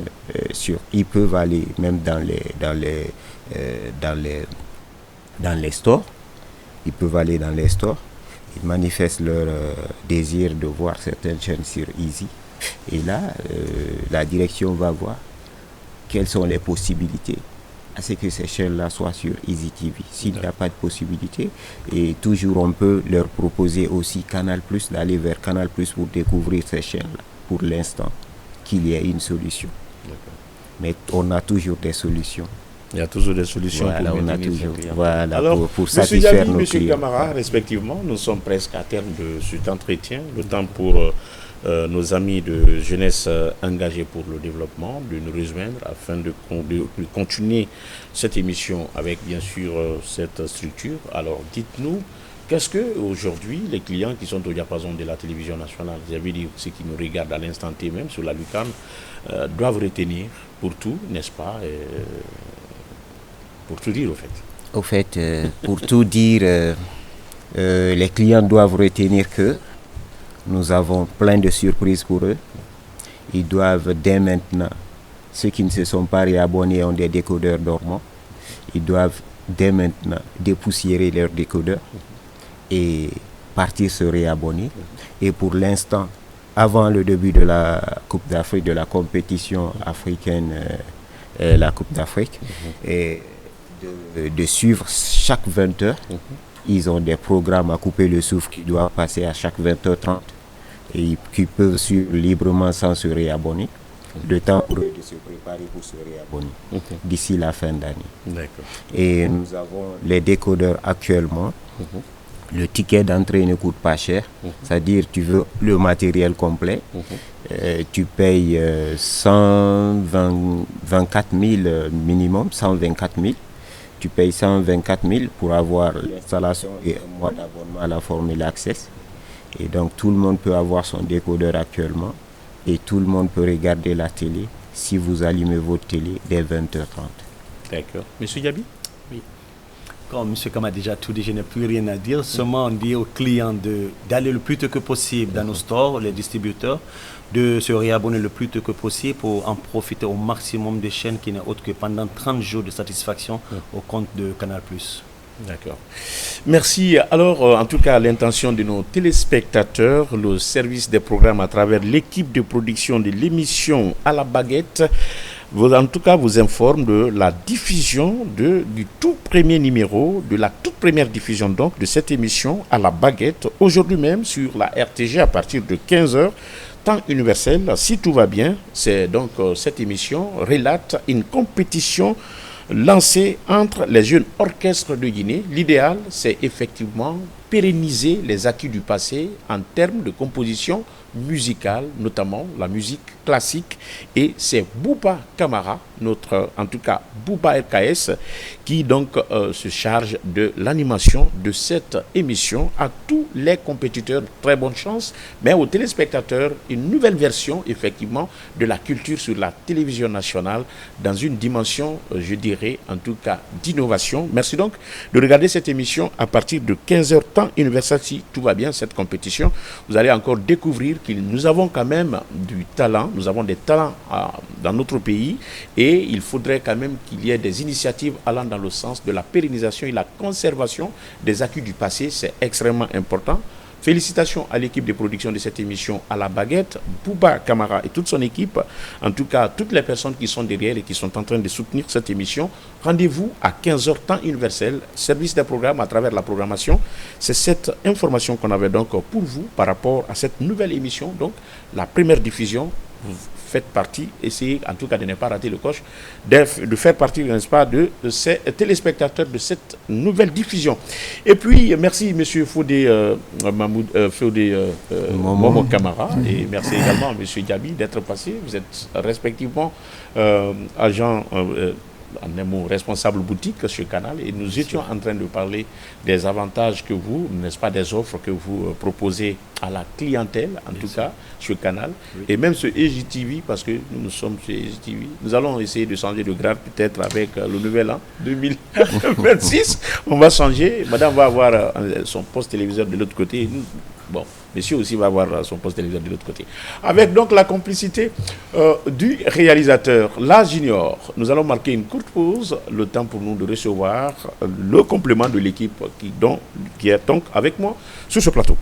S4: ils peuvent aller même dans les stores. Ils peuvent aller dans les stores. Ils manifestent leur désir de voir certaines chaînes sur Easy. Et là, la direction va voir quelles sont les possibilités à ce que ces chaînes-là soient sur Easy TV. S'il n'y a pas de possibilité, et toujours on peut leur proposer aussi Canal+, d'aller vers Canal+, pour découvrir ces chaînes-là, pour l'instant, qu'il y ait une solution. Mais on a toujours des solutions.
S1: Il y a toujours des solutions pour maintenir ces clients.
S4: Voilà,
S1: alors,
S4: pour satisfaire nos
S1: Monsieur
S4: clients.
S1: Camara, respectivement, nous sommes presque à terme de cet entretien. Le temps pour nos amis de jeunesse engagés pour le développement de nous rejoindre afin de continuer cette émission avec bien sûr cette structure. Alors dites-nous, qu'est-ce que aujourd'hui les clients qui sont au diapason de la télévision nationale, vous avez dit ceux qui nous regardent à l'instant T même sur la Lucam, doivent retenir pour tout, n'est-ce pas, pour tout dire au fait.
S4: Au fait, pour tout dire, les clients doivent retenir que nous avons plein de surprises pour eux. Ils doivent dès maintenant, ceux qui ne se sont pas réabonnés ont des décodeurs dormants. Ils doivent dès maintenant dépoussiérer leurs décodeurs et partir se réabonner. Et pour l'instant, avant le début de la Coupe d'Afrique, de la compétition africaine, la Coupe d'Afrique, et de suivre chaque 20 heures. Ils ont des programmes à couper le souffle qui doivent passer à chaque 20h30 et qui peuvent suivre librement sans se réabonner. Le temps pour eux de se préparer pour se réabonner d'ici la fin d'année.
S1: D'accord.
S4: Et nous avons les décodeurs actuellement. Le ticket d'entrée ne coûte pas cher, c'est-à-dire tu veux le matériel complet, tu payes 124 000 minimum, 124 000. Tu payes 124 000 pour avoir l'installation et un mois d'abonnement à la formule Access. Et donc tout le monde peut avoir son décodeur actuellement et tout le monde peut regarder la télé si vous allumez votre télé dès 20h30.
S1: D'accord. Monsieur Yabi?
S5: Oui. Comme M. Kam a déjà tout dit, je n'ai plus rien à dire. Seulement on dit aux clients d'aller le plus tôt que possible dans nos stores, les distributeurs, de se réabonner le plus tôt que possible pour en profiter au maximum des chaînes qui n'est autre que pendant 30 jours de satisfaction au compte de Canal+.
S1: D'accord. Merci. Alors, en tout cas, l'intention de nos téléspectateurs, le service des programmes à travers l'équipe de production de l'émission à la baguette, en tout cas, vous informe de la diffusion du tout premier numéro, de la toute première diffusion donc de cette émission à la baguette, aujourd'hui même sur la RTG à partir de 15h. Temps universel, si tout va bien, c'est donc cette émission relate une compétition lancée entre les jeunes orchestres de Guinée. L'idéal, c'est effectivement pérenniser les acquis du passé en termes de composition musicale, notamment la musique classique. Et c'est Bouba Camara, en tout cas Bouba RKS, qui donc se charge de l'animation de cette émission. À tous les compétiteurs, très bonne chance, mais aux téléspectateurs, une nouvelle version effectivement de la culture sur la télévision nationale dans une dimension, je dirais, en tout cas d'innovation. Merci donc de regarder cette émission à partir de 15h temps universel. Si tout va bien, cette compétition, vous allez encore découvrir que nous avons quand même du talent, nous avons des talents dans notre pays et il faudrait quand même qu'il y ait des initiatives allant dans le sens de la pérennisation et la conservation des acquis du passé. C'est extrêmement important. Félicitations à l'équipe de production de cette émission à la baguette, Bouba Camara et toute son équipe, en tout cas toutes les personnes qui sont derrière et qui sont en train de soutenir cette émission. Rendez-vous à 15h temps universel, service des programmes à travers la programmation. C'est cette information qu'on avait donc pour vous par rapport à cette nouvelle émission, donc la première diffusion. faites partie, essayez en tout cas de ne pas rater le coche, de faire partie, n'est-ce pas, de ces téléspectateurs de cette nouvelle diffusion. Et puis, merci M. Fodé Momo Camara, et merci également à M. Diaby d'être passé. Vous êtes respectivement agent... en un mot, responsable boutique sur Canal, et nous étions en train de parler des avantages que vous, n'est-ce pas, des offres que vous proposez à la clientèle, en tout cas, sur Canal, et même sur EGTV, parce que nous sommes sur EGTV. Nous allons essayer de changer de grade peut-être avec le nouvel an 2026. On va changer. Madame va avoir son poste téléviseur de l'autre côté. Bon, monsieur aussi va avoir son poste téléviseur de l'autre côté. Avec donc la complicité du réalisateur, la Junior. Nous allons marquer une courte pause, le temps pour nous de recevoir le complément de l'équipe qui est donc avec moi sur ce plateau.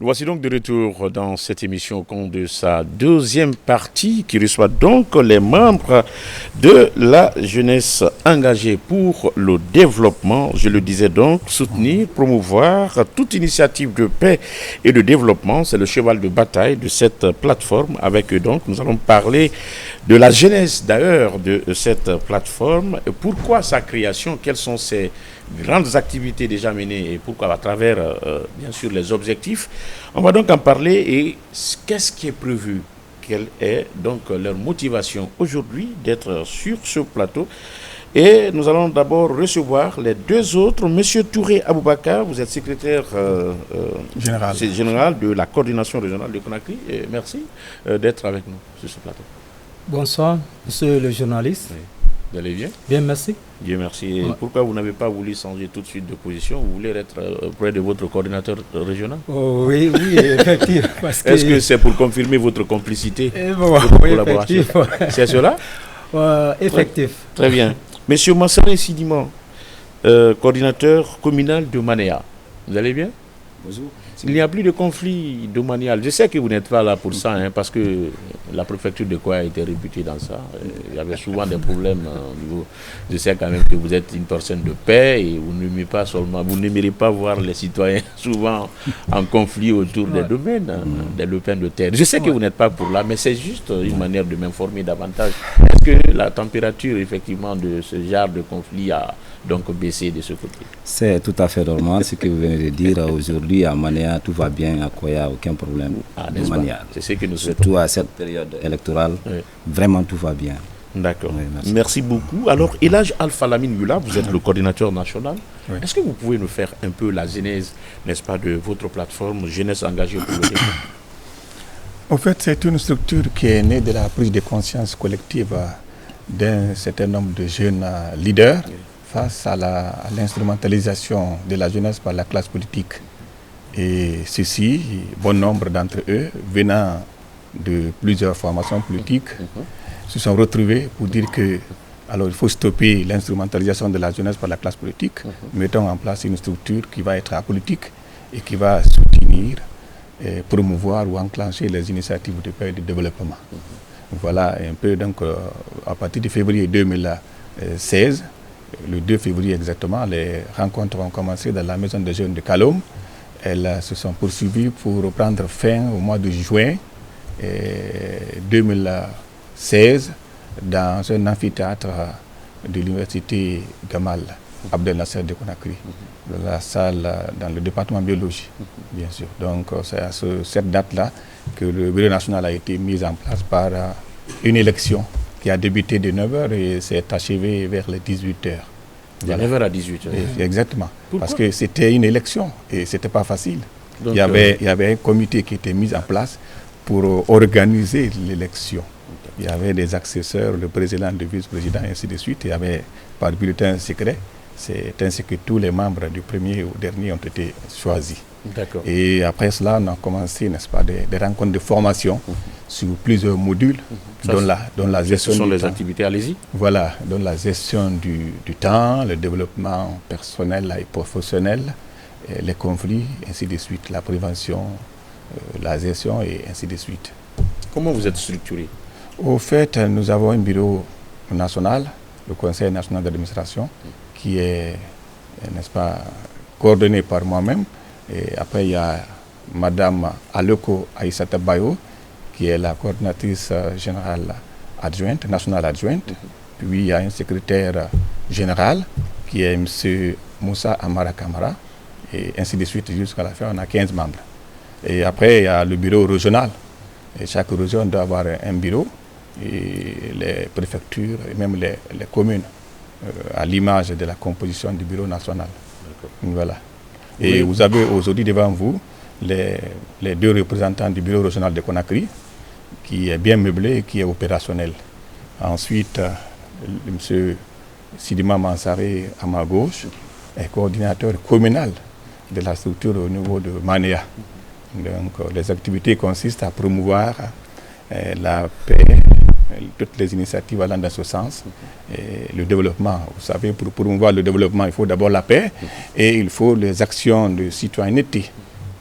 S1: Voici donc de retour dans cette émission au cours de sa deuxième partie qui reçoit donc les membres de la jeunesse engagée pour le développement. Je le disais donc, soutenir, promouvoir toute initiative de paix et de développement. C'est le cheval de bataille de cette plateforme. Avec eux donc, nous allons parler de la genèse d'ailleurs de cette plateforme. Pourquoi sa création? Quelles sont ses grandes activités déjà menées et pourquoi à travers bien sûr les objectifs. On va donc en parler et qu'est-ce qui est prévu, quelle est donc leur motivation aujourd'hui d'être sur ce plateau. Et nous allons d'abord recevoir les deux autres. Monsieur Touré Aboubakar, vous êtes secrétaire général de la coordination régionale de Conakry. Et merci d'être avec nous sur ce plateau.
S2: Bonsoir, monsieur le journaliste.
S1: Oui. Vous allez bien?
S2: Bien, merci.
S1: Bien, merci. Et pourquoi vous n'avez pas voulu changer tout de suite de position? Vous voulez être près de votre coordinateur régional?
S2: Oui, effectivement.
S1: Est-ce que c'est pour confirmer votre complicité,
S2: votre collaboration?
S1: C'est cela?
S2: Effectif.
S1: Très bien. Monsieur Massaré Sidimon, coordinateur communal de Manéa. Vous allez bien?
S6: Bonjour.
S1: Il n'y a plus de conflit domanial. Je sais que vous n'êtes pas là pour ça, parce que la préfecture de Kouya a été réputée dans ça. Il y avait souvent des problèmes au niveau. Je sais quand même que vous êtes une personne de paix et vous n'aimeriez pas voir les citoyens souvent en conflit autour des domaines, des lopins de terre. Je sais que vous n'êtes pas pour là, mais c'est juste une manière de m'informer davantage. Est-ce que la température effectivement de ce genre de conflit a donc baissé de ce côté?
S6: C'est tout à fait normal ce que vous venez de dire. Aujourd'hui à Manéa, tout va bien, à Kouya, aucun problème de manière.
S1: C'est ce que nous souhaitons.
S6: Surtout à cette période électorale, vraiment tout va bien.
S1: D'accord. Oui, merci beaucoup. Alors, Elhadj Alpha Lamine Yula, vous êtes le coordinateur national. Oui. Est-ce que vous pouvez nous faire un peu la genèse, n'est-ce pas, de votre plateforme Jeunesse engagée pour le développement?
S7: En fait, c'est une structure qui est née de la prise de conscience collective d'un certain nombre de jeunes leaders, face à l'instrumentalisation de la jeunesse par la classe politique. Et ceux-ci, bon nombre d'entre eux, venant de plusieurs formations politiques, se sont retrouvés pour dire que alors il faut stopper l'instrumentalisation de la jeunesse par la classe politique, mettons en place une structure qui va être apolitique et qui va soutenir, promouvoir ou enclencher les initiatives de paix et de développement. Voilà un peu, donc à partir de février 2016, le 2 février exactement, les rencontres ont commencé dans la maison des jeunes de Kalom. Elles se sont poursuivies pour prendre fin au mois de juin 2016 dans un amphithéâtre de l'université Gamal Abdel Nasser de Conakry, dans la salle dans le département biologie, bien sûr. Donc c'est à cette date-là que le bureau national a été mis en place par une élection qui a débuté de 9h et s'est achevée vers les 18h.
S1: De 9h à 18h.
S7: Exactement.
S1: Pourquoi?
S7: Parce que c'était une élection et ce n'était pas facile.
S1: Donc,
S7: il y avait un comité qui était mis en place pour organiser l'élection. Il y avait des accesseurs, le président, le vice-président, et ainsi de suite. Il y avait par bulletin secret. C'est ainsi que tous les membres du premier au dernier ont été choisis.
S1: D'accord.
S7: Et après cela, on a commencé, n'est-ce pas, des rencontres de formation sur plusieurs modules, dont la gestion
S1: ce sont
S7: du
S1: les
S7: temps.
S1: activités, allez-y.
S7: Voilà, dont la gestion du temps, le développement personnel et professionnel, les conflits, ainsi de suite, la prévention, la gestion et ainsi de suite.
S1: Comment vous êtes structuré?
S7: Au fait, nous avons un bureau national, le Conseil national d'administration, qui est, n'est-ce pas, coordonné par moi-même. Et après, il y a Madame Aleko Aïssata Bayo, qui est la coordinatrice générale adjointe, nationale adjointe. Puis il y a un secrétaire général, qui est M. Moussa Amara Kamara, et ainsi de suite jusqu'à la fin, on a 15 membres. Et après, il y a le bureau régional. Et chaque région doit avoir un bureau, et les préfectures, et même les communes, à l'image de la composition du bureau national. Voilà. Et vous avez aujourd'hui devant vous les deux représentants du bureau régional de Conakry, qui est bien meublé et qui est opérationnel. Ensuite, M. Sidima Mansaré, à ma gauche, est coordinateur communal de la structure au niveau de Manéa. Donc, les activités consistent à promouvoir la paix, toutes les initiatives allant dans ce sens, et le développement. Vous savez, pour promouvoir le développement, il faut d'abord la paix et il faut les actions de citoyenneté.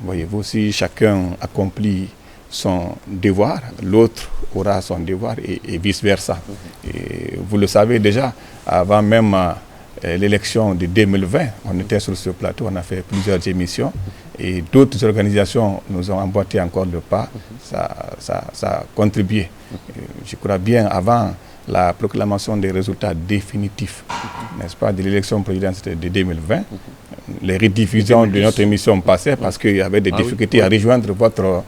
S7: Voyez-vous, si chacun accomplit son devoir, l'autre aura son devoir et vice-versa. Et vous le savez déjà, avant même l'élection de 2020, on était sur ce plateau, on a fait plusieurs émissions et d'autres organisations nous ont emboîté encore le pas. Ça a contribué. Je crois bien avant la proclamation des résultats définitifs, n'est-ce pas, de l'élection présidentielle de 2020, les rediffusions de notre émission passaient parce qu'il y avait des difficultés à rejoindre votre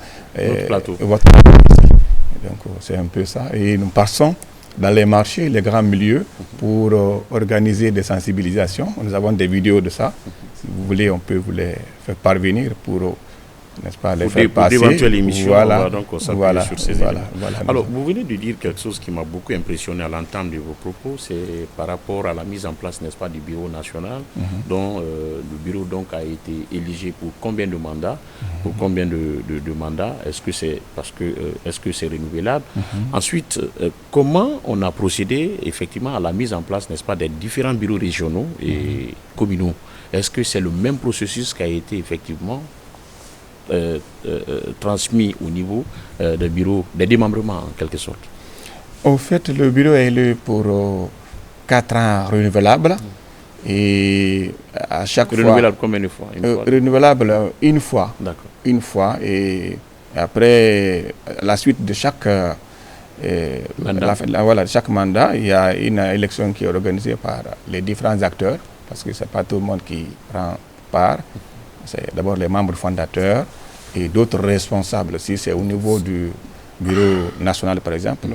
S7: plateau. Donc c'est un peu ça. Et nous passons dans les marchés, les grands milieux, pour organiser des sensibilisations. Nous avons des vidéos de ça. Si vous voulez, on peut vous les faire parvenir pour, n'est-ce pas, les faire passer.
S1: Pour d'éventuelles émissions,
S7: voilà,
S1: on va donc s'appuyer sur ces éléments.
S7: Voilà.
S1: Alors, vous venez de dire quelque chose qui m'a beaucoup impressionné à l'entendre de vos propos, c'est par rapport à la mise en place, n'est-ce pas, du bureau national, dont le bureau donc a été éligé pour combien de mandats, pour combien de mandats, est-ce que c'est est-ce que c'est renouvelable? Ensuite, comment on a procédé effectivement à la mise en place, n'est-ce pas, des différents bureaux régionaux et communaux? Est-ce que c'est le même processus qui a été effectivement transmis au niveau des bureaux, des démembrements en quelque sorte?
S7: Au fait, le bureau est élu pour 4 ans renouvelables et à chaque fois...
S1: Renouvelable combien de fois?
S7: Renouvelable une fois.
S1: D'accord.
S7: Une fois et après la suite de chaque chaque mandat, il y a une élection qui est organisée par les différents acteurs parce que ce n'est pas tout le monde qui prend part. C'est d'abord les membres fondateurs et d'autres responsables. Si c'est au niveau du bureau national, par exemple,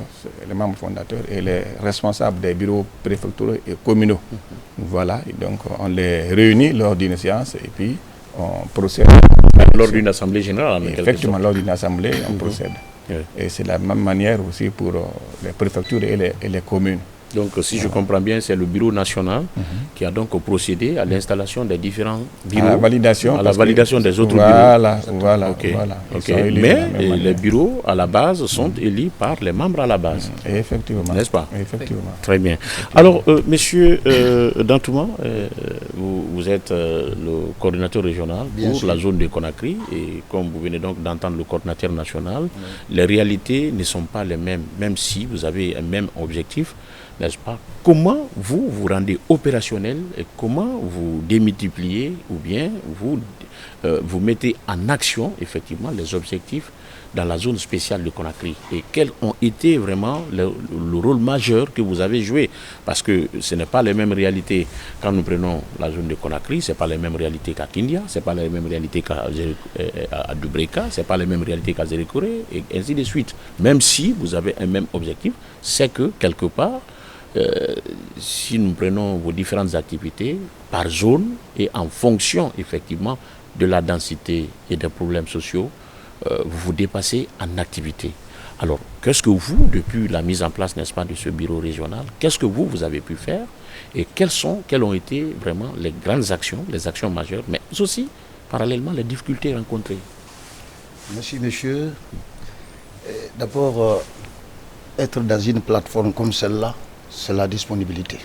S7: les membres fondateurs et les responsables des bureaux préfectoraux et communaux. Voilà, et donc on les réunit lors d'une séance et puis on procède.
S1: Lors d'une assemblée générale,
S7: effectivement, lors d'une assemblée, on procède. Et c'est la même manière aussi pour les préfectures et les communes.
S1: Donc, si je comprends bien, c'est le bureau national qui a donc procédé à l'installation des différents bureaux.
S7: À la validation
S1: des autres
S7: bureaux. Voilà.
S1: Mais les bureaux, à la base, sont élus par les membres à la base.
S7: Effectivement.
S1: N'est-ce pas?
S7: Effectivement.
S1: Très bien. Alors, monsieur Dantouma, vous êtes le coordinateur régional pour la zone de Conakry. Et comme vous venez donc d'entendre le coordinateur national, les réalités ne sont pas les mêmes, même si vous avez un même objectif. N'est-ce pas? Comment vous vous rendez opérationnel et comment vous démultipliez ou bien vous mettez en action effectivement les objectifs dans la zone spéciale de Conakry et quels ont été vraiment le rôle majeur que vous avez joué? Parce que ce n'est pas les mêmes réalités quand nous prenons la zone de Conakry, ce n'est pas les mêmes réalités qu'à Kindia, ce n'est pas les mêmes réalités qu'à Dubreka, ce n'est pas les mêmes réalités qu'à Zérékoré et ainsi de suite. Même si vous avez un même objectif, c'est que quelque part, si nous prenons vos différentes activités par zone et en fonction effectivement de la densité et des problèmes sociaux, vous vous dépassez en activité. Alors, qu'est-ce que vous, depuis la mise en place, n'est-ce pas, de ce bureau régional, qu'est-ce que vous avez pu faire et quelles ont été vraiment les grandes actions, les actions majeures, mais aussi, parallèlement, les difficultés rencontrées?
S3: Merci, monsieur. D'abord, être dans une plateforme comme celle-là, c'est la disponibilité.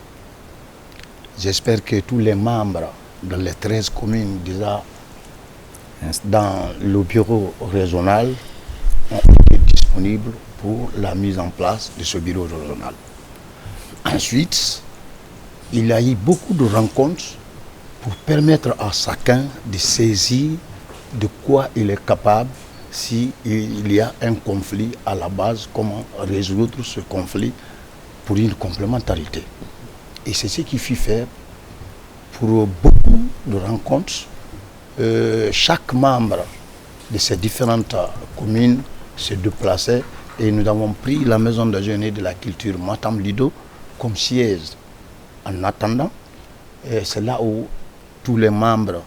S3: J'espère que tous les membres dans les 13 communes déjà dans le bureau régional ont été disponibles pour la mise en place de ce bureau régional. Ensuite, il y a eu beaucoup de rencontres pour permettre à chacun de saisir de quoi il est capable s'il y a un conflit à la base, comment résoudre ce conflit pour une complémentarité. Et c'est ce qui fut fait pour beaucoup de rencontres. Chaque membre de ces différentes communes se déplaçait et nous avons pris la maison de jeunesse de la culture Matam Lido comme siège en attendant. C'est là où tous les membres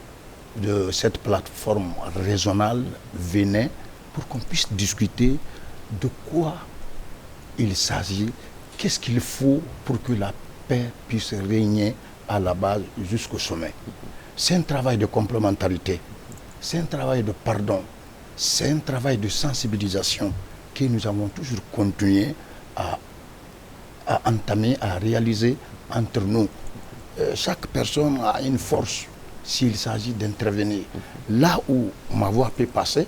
S3: de cette plateforme régionale venaient pour qu'on puisse discuter de quoi il s'agit, qu'est-ce qu'il faut pour que la paix puisse régner à la base jusqu'au sommet. C'est un travail de complémentarité, c'est un travail de pardon, c'est un travail de sensibilisation que nous avons toujours continué à entamer, à réaliser entre nous. Chaque personne a une force s'il s'agit d'intervenir. Là où ma voix peut passer,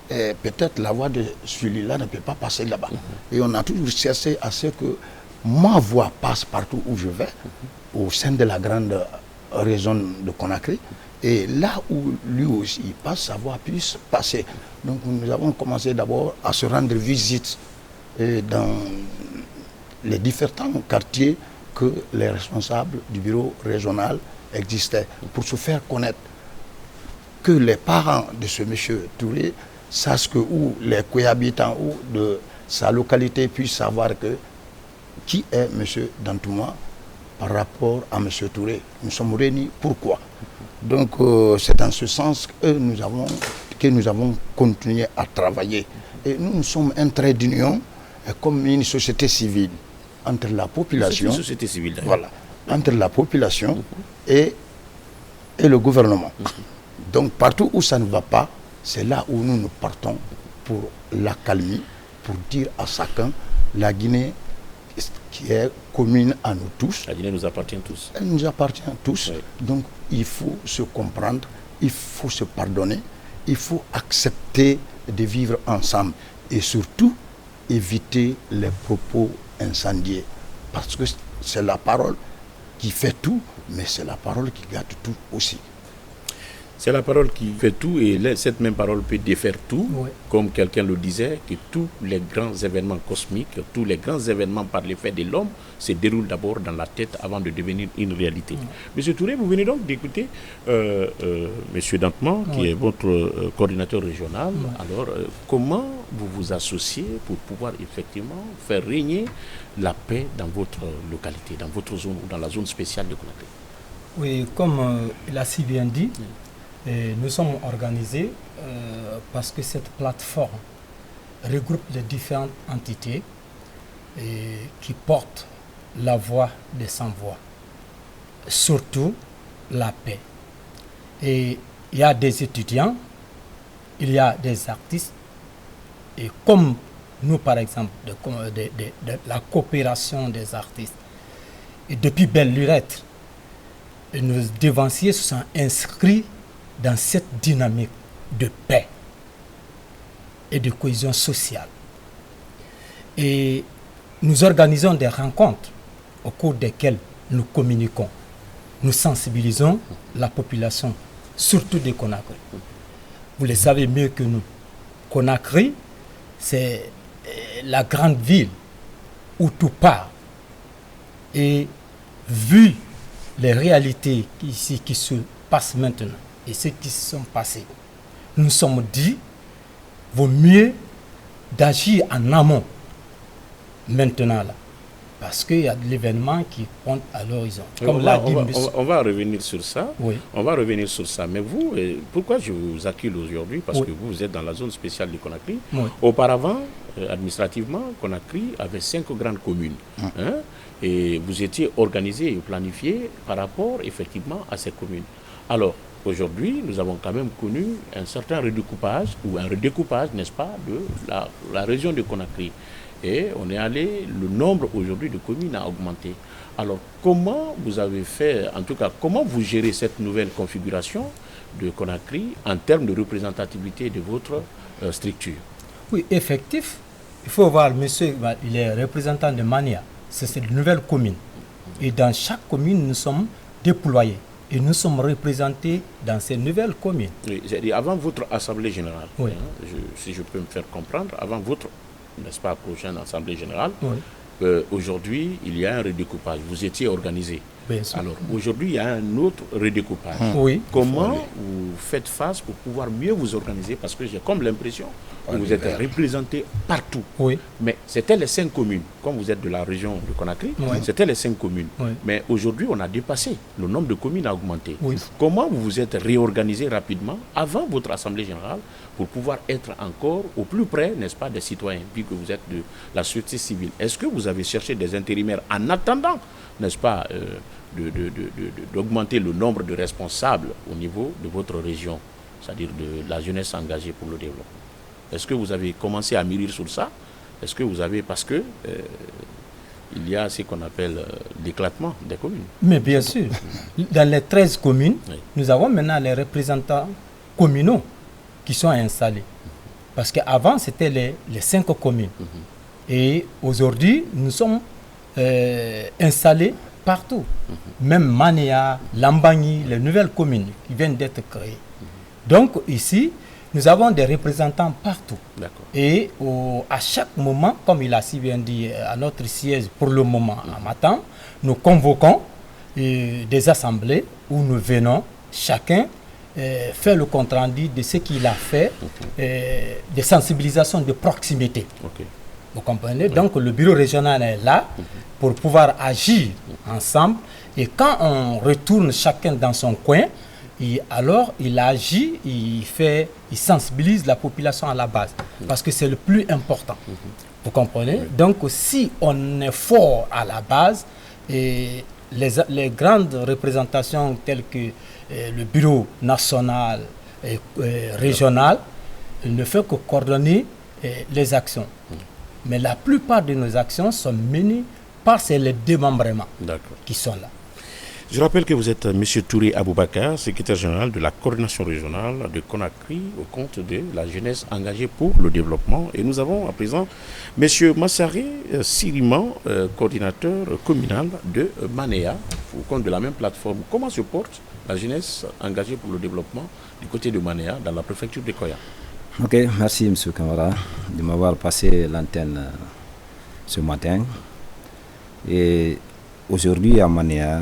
S3: peut-être la voix de celui-là ne peut pas passer là-bas. Et on a toujours cherché à ce que ma voix passe partout où je vais, au sein de la grande région de Conakry, et là où lui aussi passe, sa voix puisse passer. Donc nous avons commencé d'abord à se rendre visite dans les différents quartiers que les responsables du bureau régional existaient, pour se faire connaître, que les parents de ce monsieur Touré sachent que où les cohabitants ou de sa localité puissent savoir que qui est monsieur Dantouma par rapport à M. Touré. Nous sommes réunis. Pourquoi? Donc c'est dans ce sens que nous avons continué à travailler. Et nous sommes un trait d'union comme une société civile entre la population.
S1: C'est une société civile d'ailleurs.
S3: Voilà. Entre la population et le gouvernement. Donc partout où ça ne va pas, c'est là où nous partons pour l'accalmie, pour dire à chacun, la Guinée qui est commune à nous tous.
S1: La Guinée nous appartient tous.
S3: Elle nous appartient tous.
S1: Oui.
S3: Donc il faut se comprendre, il faut se pardonner, il faut accepter de vivre ensemble et surtout éviter les propos incendiés. Parce que c'est la parole qui fait tout, mais c'est la parole qui gâte tout aussi.
S1: C'est la parole qui fait tout et cette même parole peut défaire tout,
S2: Oui.
S1: comme quelqu'un le disait, que tous les grands événements cosmiques, tous les grands événements par l'effet de l'homme se déroulent d'abord dans la tête avant de devenir une réalité. Monsieur Touré, vous venez donc d'écouter Monsieur Dantouma, qui est votre coordinateur régional. Alors, comment vous vous associez pour pouvoir effectivement faire régner la paix dans votre localité, dans votre zone ou dans la zone spéciale de Conakry?
S2: Oui, comme il a si bien dit, nous sommes organisés parce que cette plateforme regroupe les différentes entités qui portent la voix des sans-voix, surtout la paix. Et il y a des étudiants, il y a des artistes, et comme nous par exemple, de la coopération des artistes, et depuis belle lurette, nos devanciers se sont inscrits dans cette dynamique de paix et de cohésion sociale. Et nous organisons des rencontres au cours desquelles nous communiquons, nous sensibilisons la population, surtout de Conakry. Vous le savez mieux que nous. Conakry, c'est la grande ville où tout part. Et vu les réalités ici qui se passent maintenant et ceux qui se sont passés, nous nous sommes dit, vaut mieux d'agir en amont maintenant là. Parce qu'il y a de l'événement qui pointe à l'horizon.
S1: On va revenir sur ça. Oui. On va revenir sur ça. Mais vous, pourquoi je vous accule aujourd'hui? Parce que vous êtes dans la zone spéciale de Conakry. Oui. Auparavant, administrativement, Conakry avait 5 grandes communes. Hein, et vous étiez organisé et planifié par rapport effectivement à ces communes. Alors, aujourd'hui, nous avons quand même connu un certain redécoupage, ou un redécoupage, n'est-ce pas, de la région de Conakry. Et on est allé, le nombre aujourd'hui de communes a augmenté. Alors, comment vous avez fait, en tout cas, comment vous gérez cette nouvelle configuration de Conakry en termes de représentativité de votre structure?
S2: Oui, effectif. Il faut voir, monsieur, il est représentant de Mania. C'est une nouvelle commune. Et dans chaque commune, nous sommes déployés. Et nous sommes représentés dans ces nouvelles communes.
S1: Oui, c'est-à-dire avant votre assemblée générale, oui. Si je peux me faire comprendre, avant votre, n'est-ce pas, prochaine assemblée générale, oui. Aujourd'hui, il y a un redécoupage. Vous étiez organisé. Bien sûr. Alors, aujourd'hui, il y a un autre redécoupage.
S2: Oui.
S1: Comment vous faites face pour pouvoir mieux vous organiser? Parce que j'ai comme l'impression que vous êtes représenté partout.
S2: Oui.
S1: Mais c'était les 5 communes. Comme vous êtes de la région de Conakry, oui. C'était les 5 communes. Oui. Mais aujourd'hui, on a dépassé. Le nombre de communes a augmenté. Oui. Comment vous vous êtes réorganisé rapidement avant votre assemblée générale pour pouvoir être encore au plus près, n'est-ce pas, des citoyens, vu que vous êtes de la société civile? Est-ce que vous avez cherché des intérimaires en attendant, n'est-ce pas, d'augmenter le nombre de responsables au niveau de votre région, c'est-à-dire de la jeunesse engagée pour le développement? Est-ce que vous avez commencé à mûrir sur ça? Est-ce que vous avez, parce que il y a ce qu'on appelle l'éclatement des communes.
S2: Mais bien sûr, dans les 13 communes, oui. Nous avons maintenant les représentants communaux qui sont installés. Parce qu'avant, c'était les 5 communes. Et aujourd'hui, nous sommes installés partout. Même Mania, Lambagny, les nouvelles communes qui viennent d'être créées. Donc ici, nous avons des représentants partout. Et à chaque moment, comme il a si bien dit à notre siège pour le moment à Matam, nous convoquons des assemblées où nous venons, chacun faire le compte-rendu de ce qu'il a fait, des sensibilisations de proximité. Vous comprenez? Oui. Donc le bureau régional est là pour pouvoir agir ensemble. Et quand on retourne chacun dans son coin, alors il agit, il sensibilise la population à la base. Parce que c'est le plus important. Vous comprenez? Donc si on est fort à la base, et les grandes représentations telles que le bureau national et régional ne fait que coordonner les actions. Mais la plupart de nos actions sont menées par les démembrements qui sont là.
S1: Je rappelle que vous êtes M. Touré Aboubakar, secrétaire général de la coordination régionale de Conakry au compte de la jeunesse engagée pour le développement. Et nous avons à présent M. Massaré Siriman, coordinateur communal de Manéa, au compte de la même plateforme. Comment se porte la jeunesse engagée pour le développement du côté de Manéa dans la préfecture de Koya?
S6: Ok, merci M. Kamara de m'avoir passé l'antenne ce matin. Et aujourd'hui à Manéa,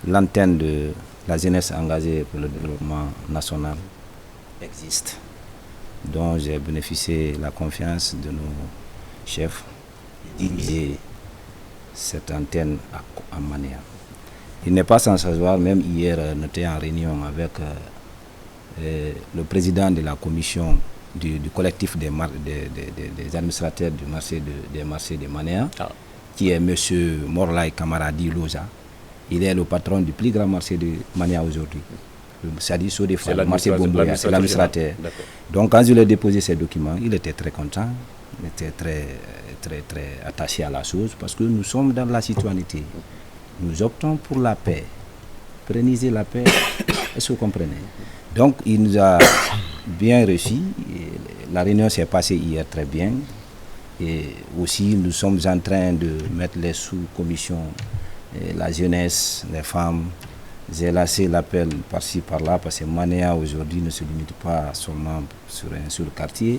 S6: l'antenne de la jeunesse engagée pour le développement national existe, dont j'ai bénéficié de la confiance de nos chefs de diriger cette antenne à Manéa. Il n'est pas sans savoir, même hier, nous étions en réunion avec le président de la commission du collectif des administrateurs du marché des marchés de Manéa. qui est M. Morlaï Kamaradi Loza. Il est le patron du plus grand marché de Mania aujourd'hui. C'est-à-dire le marché Bomboya, c'est l'administrateur. Donc quand je lui ai déposé ces documents, il était très content, il était très attaché à la chose, parce que nous sommes dans la citoyenneté. Nous optons pour la paix. Pérenniser la paix, est-ce que vous comprenez? Donc il nous a bien reçus. La réunion s'est passée hier très bien. Et aussi nous sommes en train de mettre les sous-commissions, la jeunesse, les femmes. J'ai lancé l'appel par-ci par-là parce que Mania aujourd'hui ne se limite pas seulement sur un seul quartier.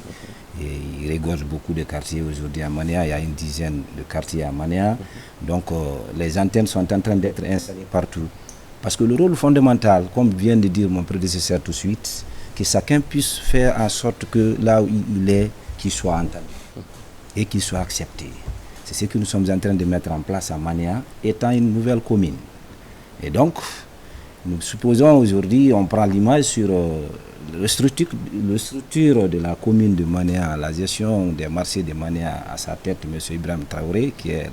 S6: Et il regorge beaucoup de quartiers aujourd'hui à Mania. Il y a une dizaine de quartiers à Mania. Donc les antennes sont en train d'être installées partout. Parce que le rôle fondamental, comme vient de dire mon prédécesseur tout de suite, que chacun puisse faire en sorte que là où il est, qu'il soit entendu et qu'il soit accepté. C'est ce que nous sommes en train de mettre en place à Mania, étant une nouvelle commune. Et donc, nous supposons aujourd'hui, on prend l'image sur la structure de la commune de Mania, la gestion des marchés de Mania, à sa tête M. Ibrahim Traoré, qui est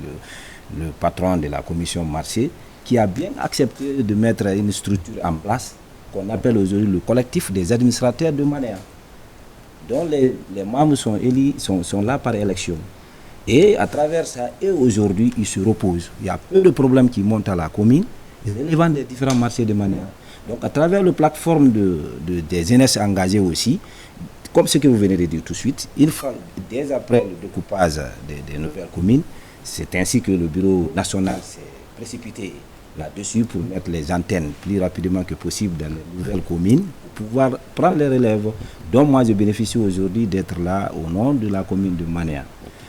S6: le patron de la commission marché, qui a bien accepté de mettre une structure en place qu'on appelle aujourd'hui le collectif des administrateurs de Mania, dont les membres sont élus, sont là par élection. Et à travers ça, et aujourd'hui, ils se reposent. Il y a peu de problèmes qui montent à la commune, relevant des différents marchés de Mania. Donc à travers la plateforme des jeunesse engagées aussi, comme ce que vous venez de dire tout de suite, il faut, dès après le découpage des nouvelles communes, c'est ainsi que le bureau national s'est précipité là-dessus pour mettre les antennes plus rapidement que possible dans les nouvelles communes, pour pouvoir prendre les relèves. Donc moi je bénéficie aujourd'hui d'être là au nom de la commune de Mania.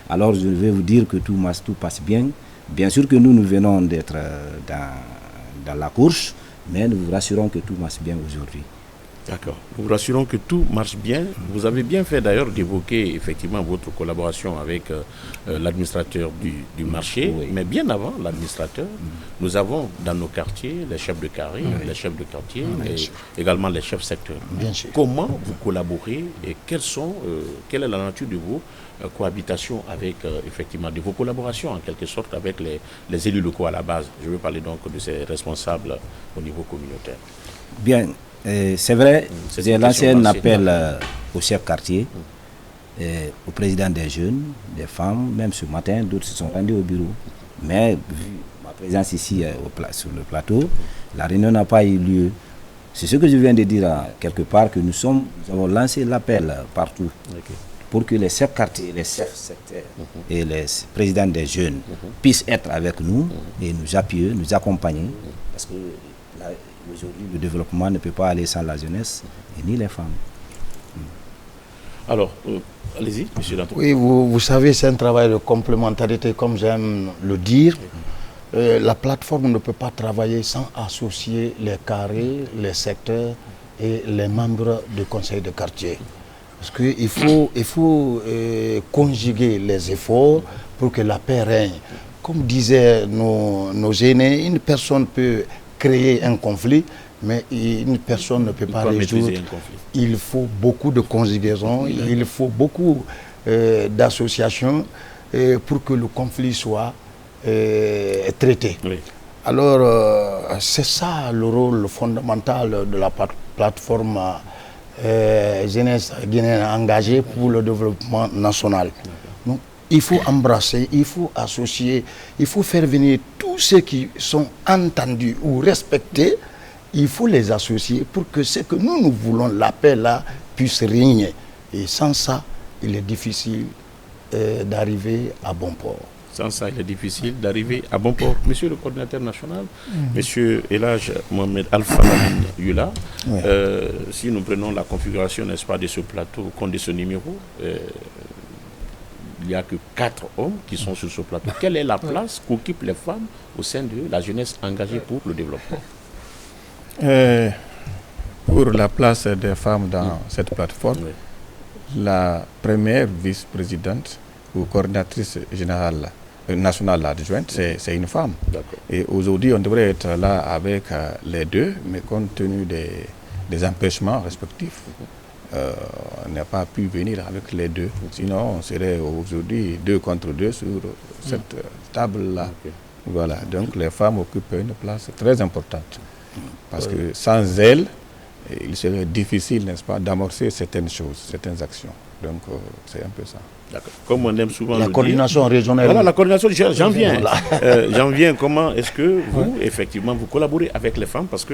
S6: Alors je vais vous dire que tout passe bien. Bien sûr que nous venons d'être dans la course, mais nous vous rassurons que tout marche bien aujourd'hui.
S1: D'accord. Nous vous rassurons que tout marche bien. Vous avez bien fait d'ailleurs d'évoquer effectivement votre collaboration avec l'administrateur du marché, oui. Mais bien avant l'administrateur, nous avons dans nos quartiers les chefs de carré, les chefs de quartier et également les chefs secteurs. Comment vous collaborez et quelle est la nature de vos cohabitations avec effectivement de vos collaborations en quelque sorte avec les élus locaux à la base? Je veux parler donc de ces responsables au niveau communautaire.
S6: Bien. C'est vrai, j'ai lancé un appel au chef quartier, au président des jeunes, des femmes, même ce matin, d'autres se sont rendus au bureau. Mais vu ma présence ici sur le plateau, la réunion n'a pas eu lieu. C'est ce que je viens de dire quelque part, que nous avons lancé l'appel partout pour que les chefs quartiers, les chefs secteurs et les présidents des jeunes puissent être avec nous et nous appuyer, nous accompagner, parce que aujourd'hui, le développement ne peut pas aller sans la jeunesse et ni les femmes.
S1: Alors, allez-y, monsieur Danton.
S3: Oui, vous savez, c'est un travail de complémentarité, comme j'aime le dire. La plateforme ne peut pas travailler sans associer les carrés, les secteurs et les membres du conseil de quartier. Parce qu'il faut conjuguer les efforts pour que la paix règne. Comme disaient nos aînés, une personne peut créer un conflit, mais une personne ne peut pas résoudre. Il faut beaucoup de conjugaison, il faut beaucoup d'associations pour que le conflit soit traité. Oui. Alors, c'est ça le rôle fondamental de la plateforme jeunesse guinéenne engagée pour le développement national. Donc, il faut embrasser, il faut associer, il faut faire venir tous ceux qui sont entendus ou respectés, il faut les associer pour que ce que nous voulons, la paix là, puisse régner. Et sans ça, il est difficile d'arriver à bon port.
S1: Sans ça, il est difficile d'arriver à bon port. Monsieur le coordinateur national, Monsieur Elhaj Mohamed Alpha Yula, si nous prenons la configuration, n'est-ce pas, de ce plateau, compte de ce numéro, il n'y a que 4 hommes qui sont sur ce plateau. Quelle est la place qu'occupent les femmes au sein de la jeunesse engagée pour le développement?
S7: Pour la place des femmes dans cette plateforme, la première vice-présidente ou coordinatrice générale nationale adjointe, c'est une femme. Et aujourd'hui, on devrait être là avec les deux, mais compte tenu des empêchements respectifs, on n'a pas pu venir avec les deux. Sinon, on serait aujourd'hui 2 contre 2 sur cette table-là. Voilà, donc les femmes occupent une place très importante. Parce que sans elles, il serait difficile, n'est-ce pas, d'amorcer certaines choses, certaines actions. Donc, c'est un peu ça.
S1: D'accord. Comme on aime souvent
S3: La coordination régionale.
S1: Voilà, la coordination, j'en viens. J'en viens. Comment est-ce que vous, effectivement, vous collaborez avec les femmes? Parce que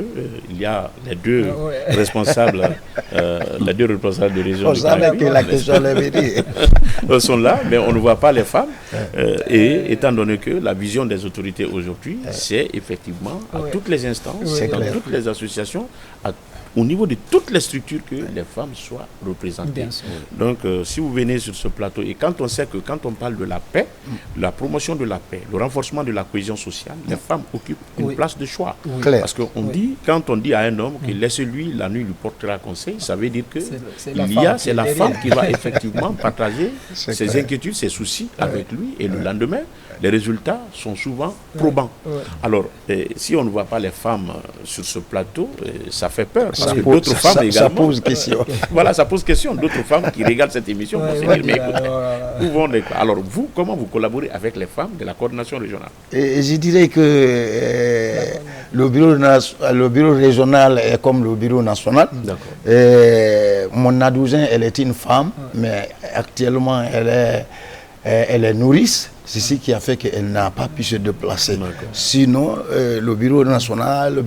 S1: il y a les deux responsables, de région.
S3: On savait que la question allait venir.
S1: Sont là, mais on ne voit pas les femmes. Et étant donné que la vision des autorités aujourd'hui, c'est effectivement à toutes les instances, dans toutes les associations, au niveau de toutes les structures, que les femmes soient représentées. Donc, si vous venez sur ce plateau, et quand on sait que quand on parle de la paix, la promotion de la paix, le renforcement de la cohésion sociale, les femmes occupent une place de choix. Parce qu'on dit, quand on dit à un homme que laissez-lui, la nuit lui portera conseil, ça veut dire que c'est la femme qui va effectivement partager ses inquiétudes, ses soucis avec lui, et le lendemain, les résultats sont souvent probants. Alors, si on ne voit pas les femmes sur ce plateau, ça fait peur. Parce que d'autres femmes également. Ça pose question. Voilà, ça pose question. D'autres femmes qui regardent cette émission vont se dire, mais écoutez, où vont les... Alors, vous, comment vous collaborez avec les femmes de la coordination régionale?
S3: Et je dirais que le bureau régional est comme le bureau national. Mon adjoint, elle est une femme, mais actuellement, elle est nourrice. C'est ce qui a fait qu'elle n'a pas pu se déplacer. Sinon, le bureau national,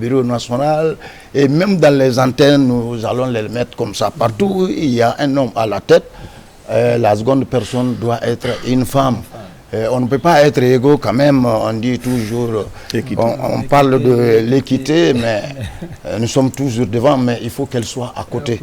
S3: et même dans les antennes, nous allons les mettre comme ça. Partout où il y a un homme à la tête, la seconde personne doit être une femme. On ne peut pas être égaux quand même, on dit toujours, on parle de l'équité, mais nous sommes toujours devant, mais il faut qu'elle soit à côté.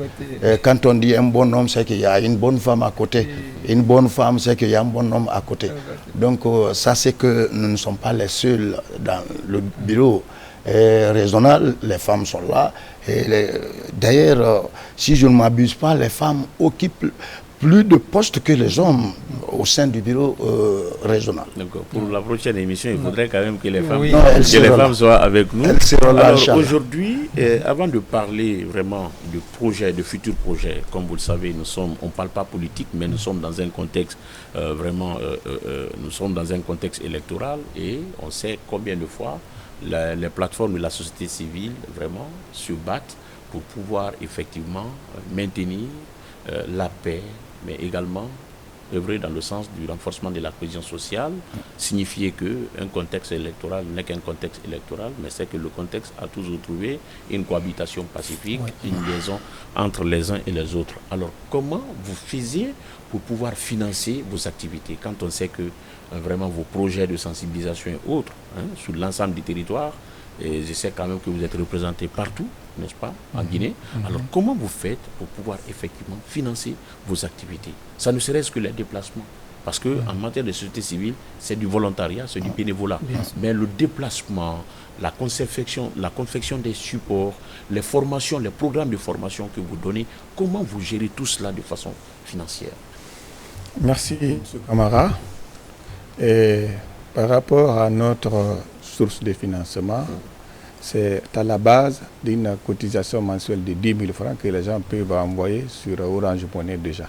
S3: Quand on dit un bon homme, c'est qu'il y a une bonne femme à côté. Une bonne femme, c'est qu'il y a un bon homme à côté. Donc ça, c'est que nous ne sommes pas les seuls dans le bureau régional, les femmes sont là. D'ailleurs, si je ne m'abuse pas, les femmes occupent plus de postes que les hommes au sein du bureau régional.
S1: Pour la prochaine émission, il faudrait quand même que les femmes, soient avec nous. Alors aujourd'hui, avant de parler vraiment de projets, de futurs projets, comme vous le savez, on ne parle pas politique, mais nous sommes dans un contexte nous sommes dans un contexte électoral, et on sait combien de fois les plateformes de la société civile vraiment se battent pour pouvoir effectivement maintenir la paix, mais également œuvrer dans le sens du renforcement de la cohésion sociale, signifier qu'un contexte électoral n'est qu'un contexte électoral, mais c'est que le contexte a toujours trouvé une cohabitation pacifique, une liaison entre les uns et les autres. Alors, comment vous faisiez pour pouvoir financer vos activités, quand on sait que vraiment vos projets de sensibilisation et autres, sur l'ensemble du territoire, et je sais quand même que vous êtes représentés partout, n'est-ce pas, en Guinée. Alors, comment vous faites pour pouvoir effectivement financer vos activités? Ça ne serait-ce que les déplacements. Parce qu'en matière de société civile, c'est du volontariat, c'est du bénévolat. Mais le déplacement, la confection des supports, les formations, les programmes de formation que vous donnez, comment vous gérez tout cela de façon financière?
S7: Merci, M. Camara. Et par rapport à notre source de financement, c'est à la base d'une cotisation mensuelle de 10 000 francs que les gens peuvent envoyer sur Orange Money déjà.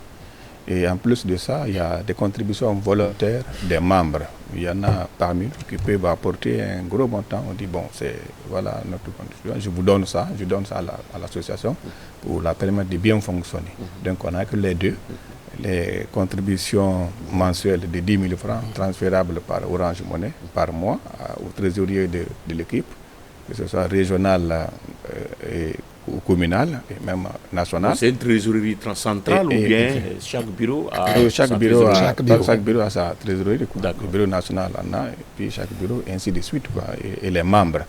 S7: Et en plus de ça, il y a des contributions volontaires des membres. Il y en a parmi nous qui peuvent apporter un gros montant. On dit, bon, voilà notre contribution, je donne ça à l'association pour la permettre de bien fonctionner. Donc on n'a que les deux. Les contributions mensuelles de 10 000 francs transférables par Orange Money par mois au trésorier de l'équipe, que ce soit régional ou communal et même national.
S1: C'est une trésorerie centrale ou bien chaque bureau a
S7: chaque bureau a sa trésorerie. Le bureau national en a, et puis chaque bureau, et ainsi de suite, et les membres.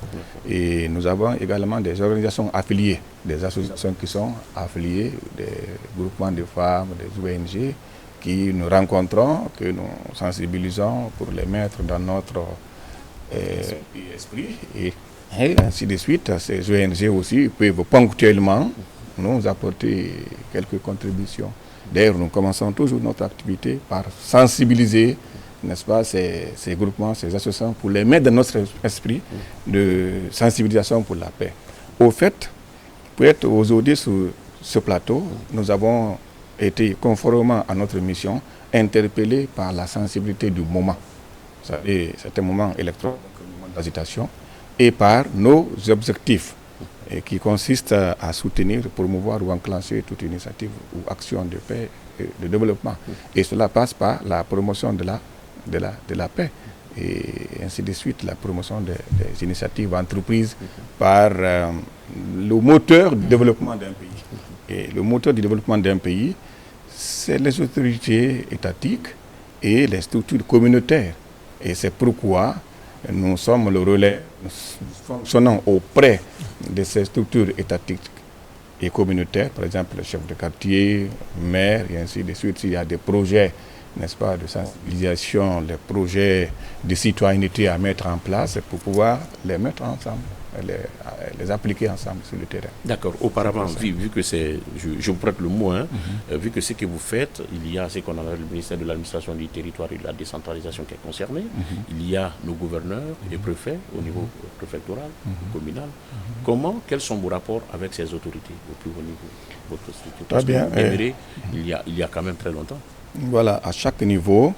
S7: Et nous avons également des organisations affiliées, des associations qui sont affiliées, des groupements de femmes, des ONG, qui nous rencontrons, que nous sensibilisons pour les mettre dans notre esprit. Et ainsi de suite, ces ONG aussi peuvent ponctuellement nous apporter quelques contributions. D'ailleurs, nous commençons toujours notre activité par sensibiliser, n'est-ce pas, ces groupements, ces associations, pour les mettre dans notre esprit de sensibilisation pour la paix. Au fait, pour être aujourd'hui sur ce plateau, nous avons été, conformément à notre mission, interpellés par la sensibilité du moment. C'est un moment électoral, un moment d'agitation, et par nos objectifs, qui consistent à soutenir, promouvoir ou enclencher toute initiative ou action de paix et de développement. Et cela passe par la promotion de la paix. Et ainsi de suite, la promotion des initiatives entreprises par le moteur du développement d'un pays. Et le moteur du développement d'un pays, c'est les autorités étatiques et les structures communautaires. Et c'est pourquoi nous sommes le relais, nous fonctionnons auprès de ces structures étatiques et communautaires, par exemple le chef de quartier, maire, et ainsi de suite. S'il y a des projets, n'est-ce pas, de sensibilisation, les projets de citoyenneté à mettre en place pour pouvoir les mettre ensemble, les appliquer ensemble sur le terrain.
S1: D'accord. Auparavant, vu que c'est, je vous prête le mot, vu que ce que vous faites, il y a ce qu'on appelle le ministère de l'administration du territoire et de la décentralisation qui est concerné, il y a nos gouverneurs et préfets au niveau préfectoral, communal. Quels sont vos rapports avec ces autorités au plus haut niveau, votre structure? Parce que vous verrez, il y a quand même très longtemps.
S7: Voilà, à chaque niveau,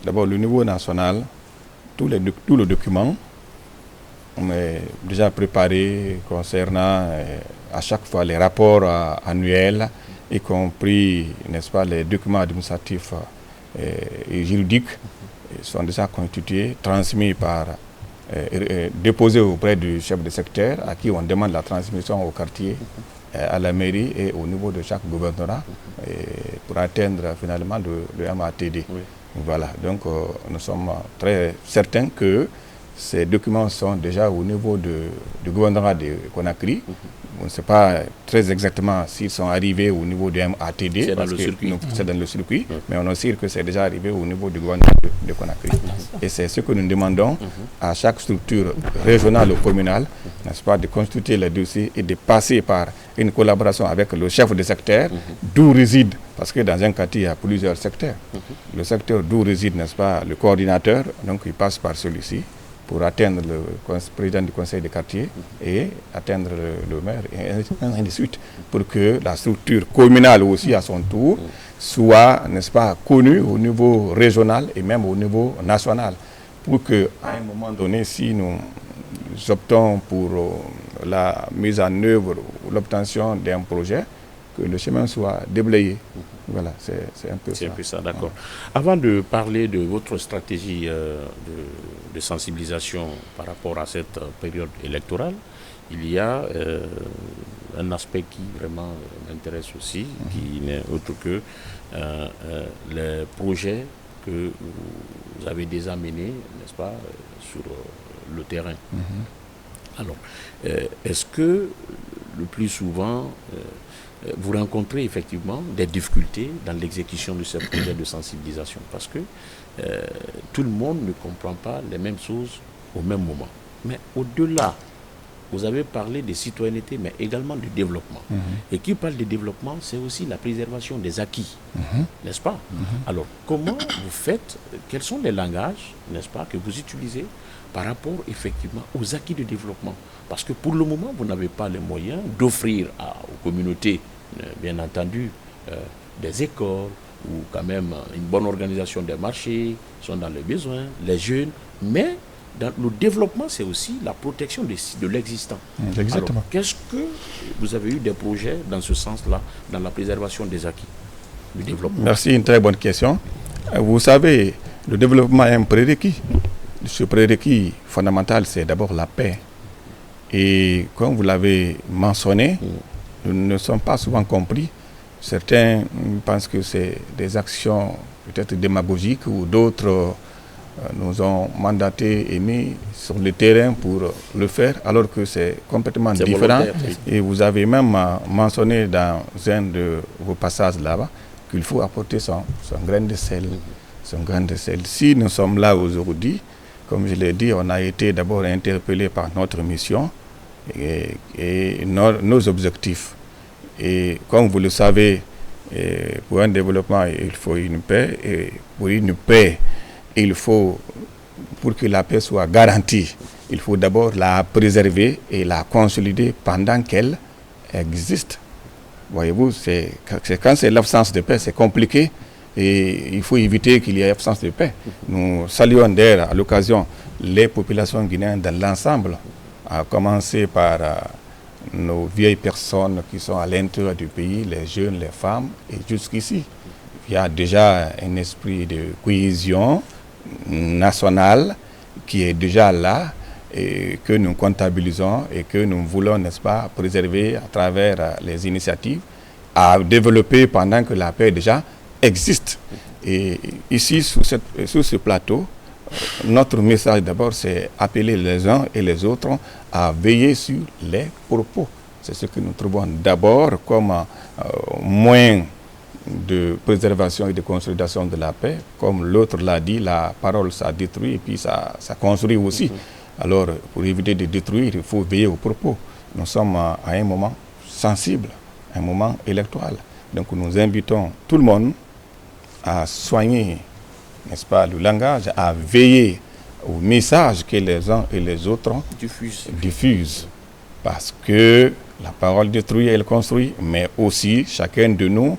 S7: d'abord le niveau national, tous les documents, on est déjà préparé concernant à chaque fois les rapports annuels, y compris, n'est-ce pas, les documents administratifs et juridiques sont déjà constitués, transmis déposés auprès du chef de secteur, à qui on demande la transmission au quartier, à la mairie et au niveau de chaque gouvernorat pour atteindre finalement le MATD. Oui. Voilà, donc nous sommes très certains que ces documents sont déjà au niveau du gouvernorat de Conakry. On ne sait pas très exactement s'ils sont arrivés au niveau du MATD.
S1: C'est dans le circuit.
S7: C'est dans le circuit, mais on assure que c'est déjà arrivé au niveau du gouvernorat de Conakry. Et c'est ce que nous demandons à chaque structure régionale ou communale, n'est-ce pas, de constituer les dossiers et de passer par une collaboration avec le chef de secteur, d'où réside, parce que dans un quartier, il y a plusieurs secteurs. Le secteur d'où réside, n'est-ce pas, le coordinateur, donc il passe par celui-ci, pour atteindre le président du conseil de quartier et atteindre le maire, et ainsi de suite, pour que la structure communale aussi, à son tour, soit, n'est-ce pas, connue au niveau régional et même au niveau national, pour qu'à un moment donné, si nous optons pour la mise en œuvre ou l'obtention d'un projet, que le chemin soit déblayé. Voilà, c'est un peu ça.
S1: C'est un peu ça, d'accord. Avant de parler de votre stratégie de sensibilisation par rapport à cette période électorale, il y a un aspect qui vraiment m'intéresse aussi, qui n'est autre que les projets que vous avez déjà menés, n'est-ce pas, sur le terrain. Alors, est-ce que le plus souvent, vous rencontrez effectivement des difficultés dans l'exécution de ces projets de sensibilisation? Parce que tout le monde ne comprend pas les mêmes choses au même moment. Mais au-delà, vous avez parlé de citoyenneté, mais également de développement. Et qui parle de développement, c'est aussi la préservation des acquis, n'est-ce pas? Alors, comment vous faites, quels sont les langages, n'est-ce pas, que vous utilisez par rapport effectivement aux acquis de développement? Parce que pour le moment, vous n'avez pas les moyens d'offrir aux communautés, bien entendu, des écoles ou quand même une bonne organisation des marchés, sont dans les besoins, les jeunes, mais dans le développement, c'est aussi la protection de l'existant.
S7: Exactement.
S1: Alors, qu'est-ce que vous avez eu des projets dans ce sens-là, dans la préservation des acquis du développement?
S7: Merci, une très bonne question. Vous savez, le développement est un prérequis. Ce prérequis fondamental, c'est d'abord la paix. Et comme vous l'avez mentionné, nous ne sommes pas souvent compris. Certains pensent que c'est des actions peut-être démagogiques ou d'autres nous ont mandatés et mis sur le terrain pour le faire, alors que c'est complètement différent. Et vous avez même mentionné dans un de vos passages là-bas qu'il faut apporter son grain de sel. Son grain de sel. Si nous sommes là aujourd'hui, comme je l'ai dit, on a été d'abord interpellé par notre mission et nos objectifs. Et comme vous le savez, pour un développement, il faut une paix. Et pour une paix, il faut, pour que la paix soit garantie, il faut d'abord la préserver et la consolider pendant qu'elle existe. voyez-vous, c'est quand c'est l'absence de paix, c'est compliqué et il faut éviter qu'il y ait absence de paix. Nous saluons d'ailleurs à l'occasion les populations guinéennes dans l'ensemble, à commencer par nos vieilles personnes qui sont à l'intérieur du pays, les jeunes, les femmes, et jusqu'ici. Il y a déjà un esprit de cohésion nationale qui est déjà là et que nous comptabilisons et que nous voulons, n'est-ce pas, préserver à travers les initiatives à développer pendant que la paix déjà existe. Et ici, sur ce plateau, notre message d'abord, c'est appeler les uns et les autres à veiller sur les propos. C'est ce que nous trouvons d'abord comme moyen de préservation et de consolidation de la paix. Comme l'autre l'a dit, la parole, ça détruit et puis ça construit aussi. Alors, pour éviter de détruire, il faut veiller aux propos. Nous sommes à un moment sensible, un moment électoral. Donc, nous invitons tout le monde à soigner, n'est-ce pas, le langage, à veiller au message que les uns et les autres diffusent. Parce que la parole détruit, elle construit, mais aussi chacun de nous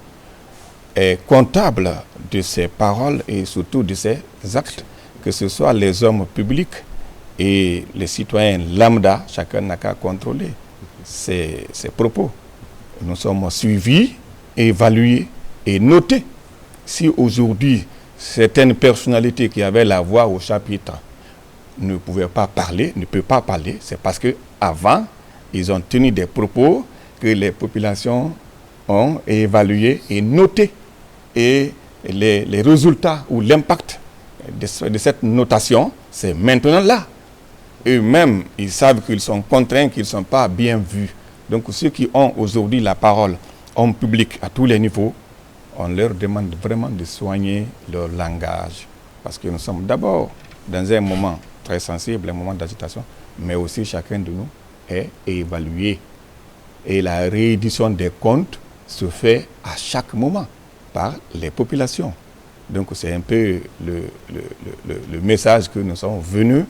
S7: est comptable de ses paroles et surtout de ses actes, que ce soit les hommes publics et les citoyens lambda, chacun n'a qu'à contrôler ses propos. Nous sommes suivis, évalués et notés. Si aujourd'hui, certaines personnalités qui avaient la voix au chapitre ne pouvaient pas parler, ne peuvent pas parler, c'est parce qu'avant, ils ont tenu des propos que les populations ont évalués et notés. Et les résultats ou l'impact de cette notation, c'est maintenant là. Eux-mêmes, ils savent qu'ils sont contraints, qu'ils ne sont pas bien vus. Donc ceux qui ont aujourd'hui la parole en public à tous les niveaux, on leur demande vraiment de soigner leur langage. Parce que nous sommes d'abord dans un moment très sensible, un moment d'agitation, mais aussi chacun de nous est évalué. Et la réédition des comptes se fait à chaque moment par les populations. Donc c'est un peu le message que nous sommes venus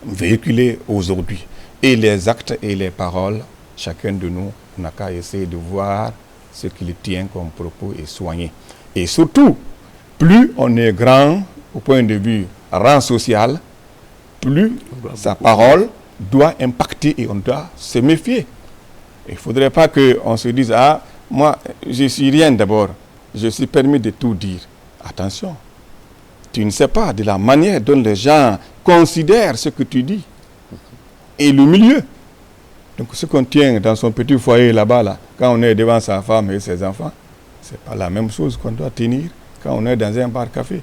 S7: véhiculer aujourd'hui. Et les actes et les paroles, chacun de nous n'a qu'à essayer de voir ce qu'il tient comme propos et soigner. Et surtout, plus on est grand au point de vue rang social, plus sa parole doit impacter et on doit se méfier. Il ne faudrait pas qu'on se dise « Ah, moi, je ne suis rien d'abord, je suis permis de tout dire. » Attention, tu ne sais pas de la manière dont les gens considèrent ce que tu dis. Et le milieu. Donc ce qu'on tient dans son petit foyer là-bas, là, quand on est devant sa femme et ses enfants, ce n'est pas la même chose qu'on doit tenir quand on est dans un bar-café,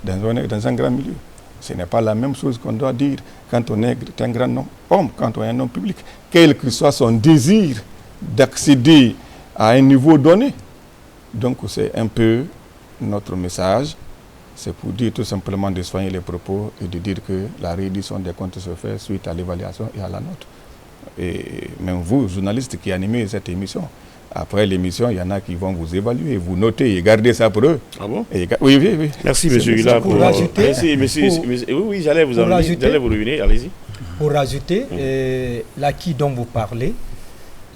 S7: dans un grand milieu. Ce n'est pas la même chose qu'on doit dire quand on est un grand homme, quand on est un homme public, quel que soit son désir d'accéder à un niveau donné. Donc c'est un peu notre message, c'est pour dire tout simplement de soigner les propos et de dire que la réédition des comptes se fait suite à l'évaluation et à la note. Et même vous, journalistes qui animez cette émission, après l'émission, il y en a qui vont vous évaluer, vous noter et garder ça pour eux.
S1: Ah bon?
S7: Oui.
S1: Merci, monsieur Hula.
S2: Pour rajouter,
S1: oui, j'allais vous revenir, allez-y.
S2: Pour rajouter, l'acquis dont vous parlez,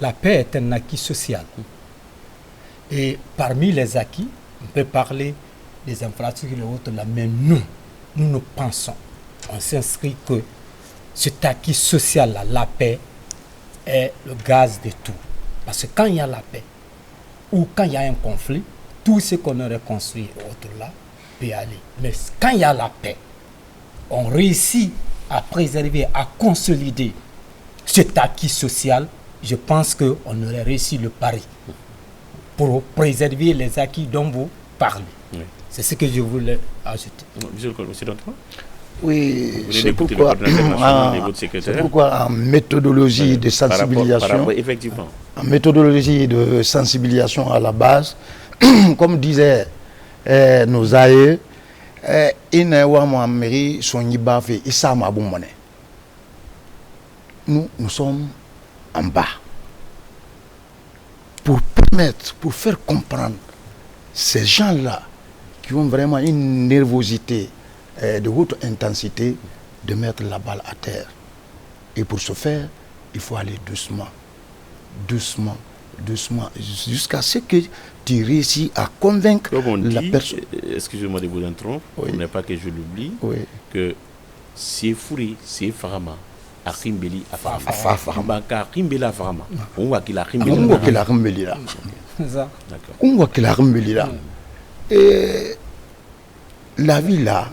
S2: la paix est un acquis social. Et parmi les acquis, on peut parler des infrastructures et autres là, mais nous pensons, on s'inscrit que cet acquis social-là, la paix, est le gaz de tout. Parce que quand il y a la paix, ou quand il y a un conflit, tout ce qu'on aurait construit et autres là peut aller. Mais quand il y a la paix, on réussit à préserver, à consolider cet acquis social. Je pense qu'on aurait réussi le pari pour préserver les acquis dont vous parlez. Oui. C'est ce que je voulais ajouter.
S1: Monsieur Dantois ?
S3: Oui, c'est pourquoi en méthodologie de sensibilisation,
S1: effectivement.
S3: En méthodologie de sensibilisation à la base, comme disaient nos aïeux, nous sommes en bas. Pour faire comprendre ces gens-là qui ont vraiment une nervosité de haute intensité, de mettre la balle à terre. Et pour ce faire, il faut aller doucement, doucement, jusqu'à ce que tu réussis à convaincre
S1: Comme on
S3: la
S1: dit,
S3: personne.
S1: excusez-moi de vous interrompre,
S3: Oui.
S1: pour ne pas que je l'oublie,
S3: Oui.
S1: que c'est Fouri, c'est Farama, Akimbeli Afarama.
S3: Afarama.
S1: Baka Akimbeli Afarama. On voit qu'il a
S3: On
S1: Akimbeli
S3: voit qu'il a rembelli là.
S2: C'est ça.
S1: D'accord.
S3: On voit qu'il a rembelli là. Et la vie là,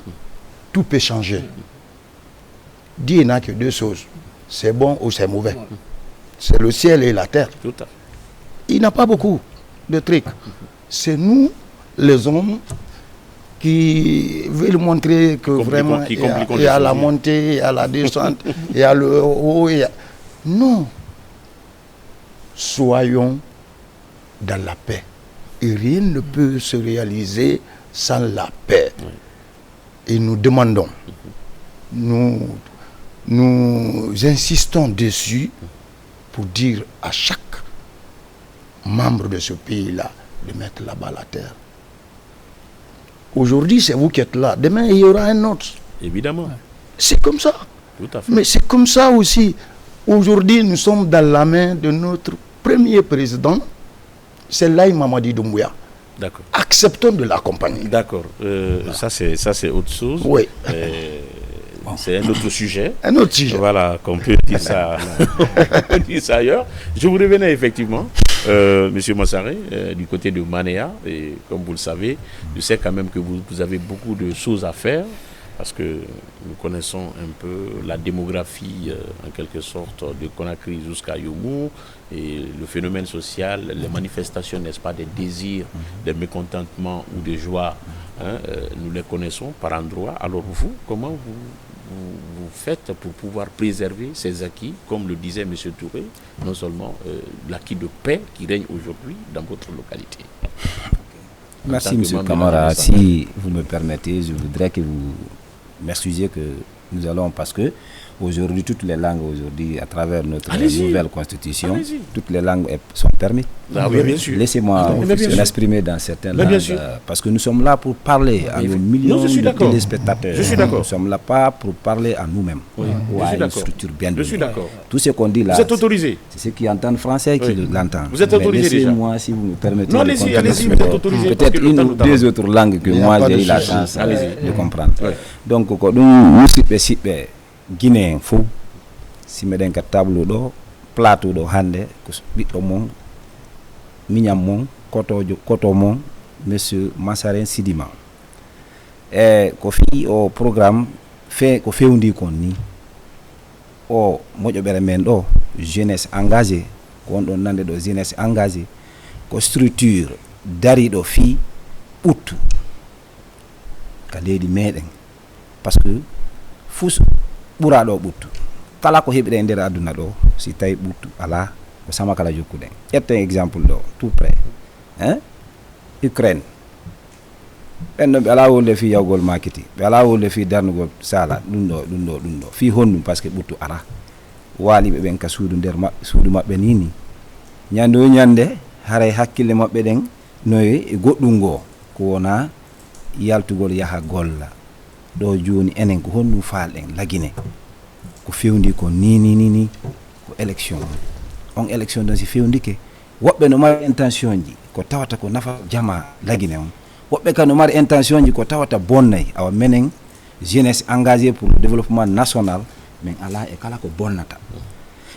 S3: tout peut changer. Dieu n'a que deux choses. C'est bon ou c'est mauvais. C'est le ciel et la terre.
S1: Tout à fait.
S3: Il n'a pas beaucoup de trucs. C'est nous, les hommes, qui veulent montrer que vraiment il y a la montée, il y a la descente, il y a le haut. Non. Soyons dans la paix. Et rien ne peut se réaliser sans la paix. Et nous demandons, nous insistons dessus pour dire à chaque membre de ce pays-là de mettre la balle à terre. Aujourd'hui, c'est vous qui êtes là. Demain, il y aura un autre.
S1: Évidemment.
S3: C'est comme ça.
S1: Tout à fait.
S3: Mais c'est comme ça aussi. Aujourd'hui, nous sommes dans la main de notre premier président, c'est Laye Mamadi Doumbouya.
S1: D'accord.
S3: Acceptons de l'accompagner.
S1: D'accord. Ça, c'est autre chose.
S3: Oui.
S1: C'est un autre sujet.
S3: Un autre sujet.
S1: Voilà, qu'on peut dire ça, on peut dire ça ailleurs. Je vous revenais effectivement, Monsieur Massaré, du côté de Manéa, et comme vous le savez, je sais quand même que vous avez beaucoup de choses à faire, parce que nous connaissons un peu la démographie, en quelque sorte, de Conakry jusqu'à Youmou, et le phénomène social, les manifestations, n'est-ce pas, des désirs, des mécontentements ou des joies, hein, nous les connaissons par endroits. Alors vous, comment vous faites pour pouvoir préserver ces acquis, comme le disait M. Touré, non seulement l'acquis de paix qui règne aujourd'hui dans votre localité?
S6: Merci M. Camara. Si vous me permettez, je voudrais que vous m'excusiez que nous allons, parce que aujourd'hui, toutes les langues, aujourd'hui, à travers notre nouvelle constitution, toutes les langues sont permises.
S1: Ah oui, bien sûr.
S6: Laissez-moi m'exprimer dans certaines langues, parce que nous sommes là pour parler à nos millions de téléspectateurs.
S1: Je suis d'accord.
S6: Nous sommes là pas pour parler à nous-mêmes,
S1: oui.
S6: ou à une structure bien donnée.
S1: Je suis d'accord.
S6: Tout ce qu'on dit là,
S1: vous êtes autorisé.
S6: C'est ceux qui entendent français qui l'entendent.
S1: Vous êtes autorisé déjà.
S6: Laissez-moi, si vous me permettez,
S1: non, allez-y, vous êtes autorisé.
S6: Peut-être une ou deux autres langues que moi j'ai eu la chance de comprendre. Donc, nous sommes Guinéen fou, si meɗen ka tableau ɗo plateau ɗo hande ko ɓiɗɗo mon miñam mon koto mon monsieur Massarin Sidima e ko fi o programme ko fewndi kon ni o moƴoɓere men ɗo jeunesse engagé ko on ɗon nande ɗo jeunesse engagé ko structure dariɗo fi ɓuttu ka leydi meɗen par ce que fus ɓuraɗo ɓuttu kala ko heɓiɗe e nder aduna ɗo si tawi ɓuttu ala ko sama kala jokkuɗen. ƴetten exemple ɗo tout près Ukraine ɓenɗon ɓe ala wolde fi yawgol makiti, ɓe ala wolde fi darnugol sala ɗum ɗo fi honnum par ce que ɓuttu ala waaliɓe ɓen ka suudu nder suudu maɓɓe nini ñande o ñande haray hakkille maɓɓe ɗen noye e goɗɗum ngoo ko wona yaltugol yaha golla ɗo joni enen ko honɗum falɗen lagine ko fewndi ko ni ko élection on élection ɗon si fewndike woɓɓe no mari intention ji ko tawata ko nafa jama lagine on, woɓɓe ka no mari intention ji ko tawata bonnayi awa menen jeunesse engagé pour le développement national min ala e kala ko bonnata.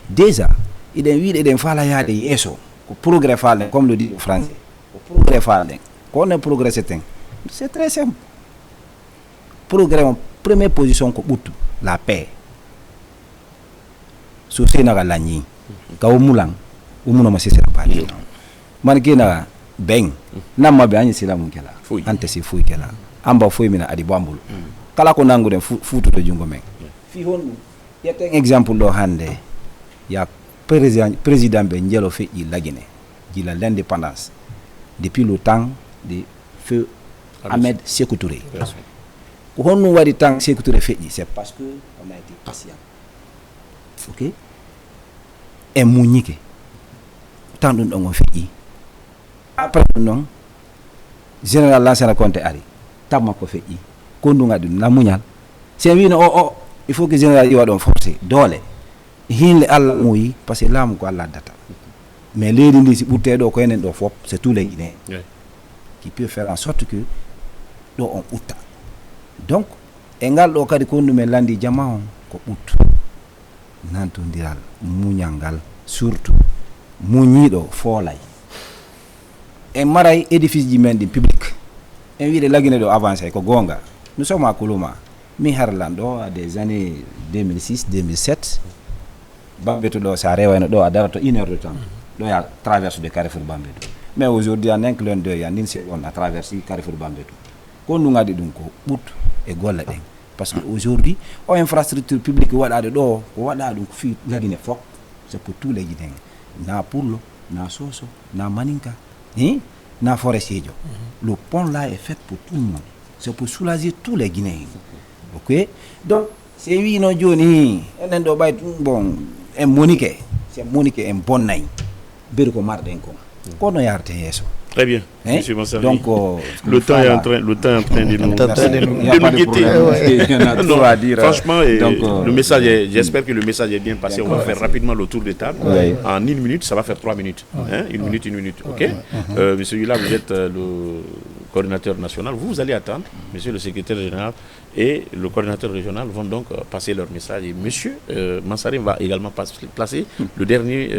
S6: Déjà iɗen wiiɗe eɗen faala yaade yeeso ko progrès falɗen comme le dit le français, ko progrès falɗen ko on progressé ten, c'est très simple. Progrès en première position ko ɓuttu la paix so senaga lañi ka o mulang o munoma sesera baji man kena beng namma be anyi sila mun kela ante si fuy kela amba fuy mina adi bambul kala ko nangu den futu do jungo men fi hon yeten exemple do hande ya président be njelo fe yi lagine jila l'indépendance depuis le temps de feu Ahmed Sékou Touré. Ko honno wadi temps Sékou Touré feƴƴi, c'est parce que on a été patient. OK, e muñike tan ɗum ɗon on feƴƴi. Après non général Lansana Conté ari tamma ko feƴƴi ko ndunga ɗum na muñal c'est wino o il faut que général iwa ɗon forcé doole hinle Allah muyi parce que laamu ko Allah data mais les c'est tous les Guinéens qui peuvent faire en sorte que on uta. Donc engal do kadi ko me landi jama on ko ut nantondiral muñangal surtout muñido folay e maray édifice ji men di public en wiide lagine do avancé ko gonga nous sommes à Koulouma mi harlando à des années 2006 2007 Bambeto do sa rewayno do a darato 1 heure de temps do ya traverse de Carrefour Bambeto mais aujourd'hui en inclin de ya nin se on a traversé Carrefour Bambeto ko nu ngadi dum ko but e golla den parce que aujourd'hui o infrastructure publique wadade do ko wada dum fi lagine fok c'est pour tous les Guinéens na Pullo na Soso na Maninka na Forestier. Le pont là est fait pour tout le monde, c'est pour soulager tous les Guinéens. OK, donc c'est oui non Johnny en do bay bon en Monique c'est Monique en bon nañ bir ko marden ko ko no yarte yeso.
S1: Très bien, monsieur Mansari.
S6: Donc,
S1: le temps est en train de nous guetter.
S6: Non, à dire.
S1: Franchement, donc, le message j'espère que le message est bien passé. On va faire rapidement le tour de table. En 1 minute, ça va faire 3 minutes. 1 minute. OK. Monsieur Yula, vous êtes le coordinateur national. Vous allez attendre. Monsieur le secrétaire général et le coordinateur régional vont donc passer leur message. Et monsieur Mansari va également placer le dernier,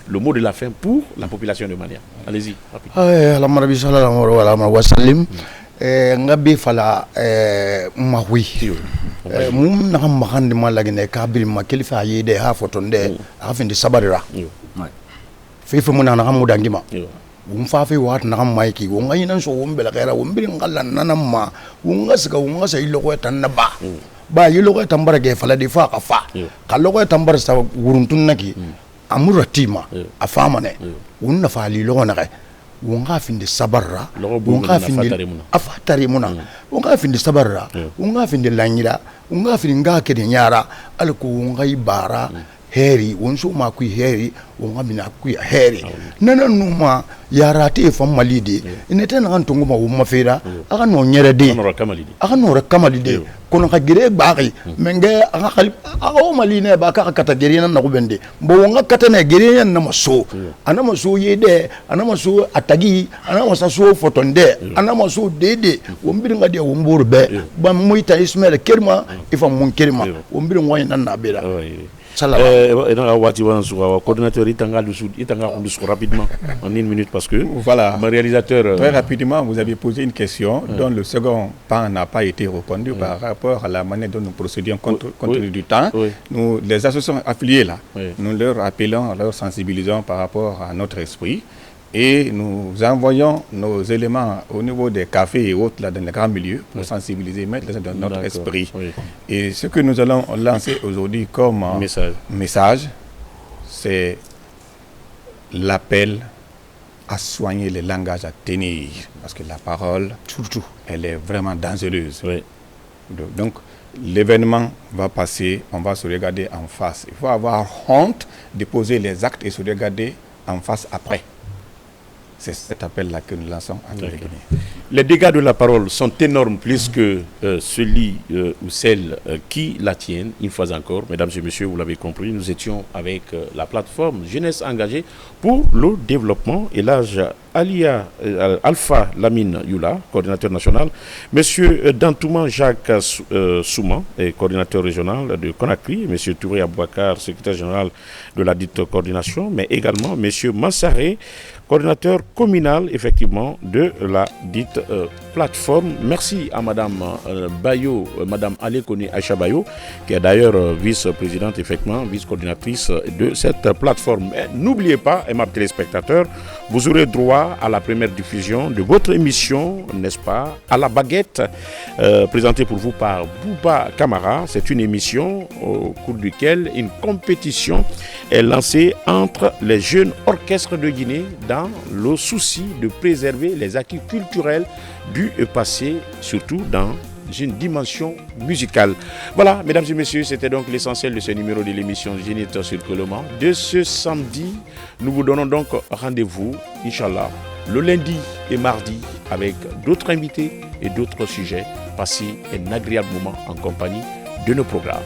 S1: le mot de la fin pour la population de Mania. Allez-y, rapidement.
S3: Alamarabi sallallahu alaihi wa sallam ngabi fala mahwi mum na mahandi malagine kabir makilifa yede ha fotonde afindi sabarira fifu muna na hamuda ngima umfafi wat na maiki wonga ina so wombela kera wombiri ngalla nanamma wonga sika wonga sa iloko tanaba ba yiloko tambara ge fala di fa kafa kaloko tambara sa wuruntun naki amuratima afamane wonna fa lilo na wonga finde sabarra wonga finde afatari muna wonga finde sabarra wonga finde lanyira wonga finde ngake de nyara alko wonga ibara heri wonso ma ku heri wonga mina ku heri nana numa yarate fam malide inete na ntongo ma wumma fera aka no nyere de aka no rakamali kono ka gire baaki menge aka khali aka o maline ba ka kata gire nan na kubende mbo wonga kata na gire yan na maso ana maso yede ana maso atagi ana maso fotonde ana maso dede wombiri ngadi womburu be ba moita ismail kerma ifa mun kerma wombiri ngoy nan na bela
S1: coordinateur rapidement en 1 minute parce que
S7: voilà,
S1: mon réalisateur
S7: très rapidement vous avez posé une question dont le second pan n'a pas été répondu par rapport à la manière dont nous procédions compte tenu du temps. Nous, les associations affiliées là, nous leur appelons, leur sensibilisons par rapport à notre esprit et nous envoyons nos éléments au niveau des cafés et autres là dans les grands milieux pour sensibiliser, mettre dans notre esprit. Et ce que nous allons lancer aujourd'hui comme message, c'est l'appel à soigner les langages à tenir, parce que la parole, surtout, elle est vraiment dangereuse. Donc, l'événement va passer, on va se regarder en face. Il faut avoir honte de poser les actes et se regarder en face après. C'est cet appel-là que nous lançons à tous les Guinéens.
S1: Les dégâts de la parole sont énormes plus que celui ou celle qui la tiennent. Une fois encore, mesdames et messieurs, vous l'avez compris, nous étions avec la plateforme Jeunesse Engagée pour le développement et l'âge Alpha Lamine Yula, coordinateur national, monsieur Dantouman Jacques Souman, coordinateur régional de Conakry, monsieur Touré Abouakar, secrétaire général de la dite coordination, mais également monsieur Mansaré, coordinateur communal, effectivement, de la dite plateforme. Merci à madame Bayo, madame Alekoni Aïcha Bayo, qui est d'ailleurs vice-présidente, effectivement, vice-coordinatrice de cette plateforme. N'oubliez pas, aimables téléspectateurs, vous aurez droit à la première diffusion de votre émission, n'est-ce pas, à la baguette, présentée pour vous par Bouba Kamara. C'est une émission au cours duquel une compétition est lancée entre les jeunes orchestres de Guinée dans le souci de préserver les acquis culturels du passé, surtout dans une dimension musicale. Voilà, mesdames et messieurs, c'était donc l'essentiel de ce numéro de l'émission Zénith sur Koulouma. De ce samedi, nous vous donnons donc rendez-vous, Inch'Allah, le lundi et mardi avec d'autres invités et d'autres sujets. Passez un agréable moment en compagnie de nos programmes.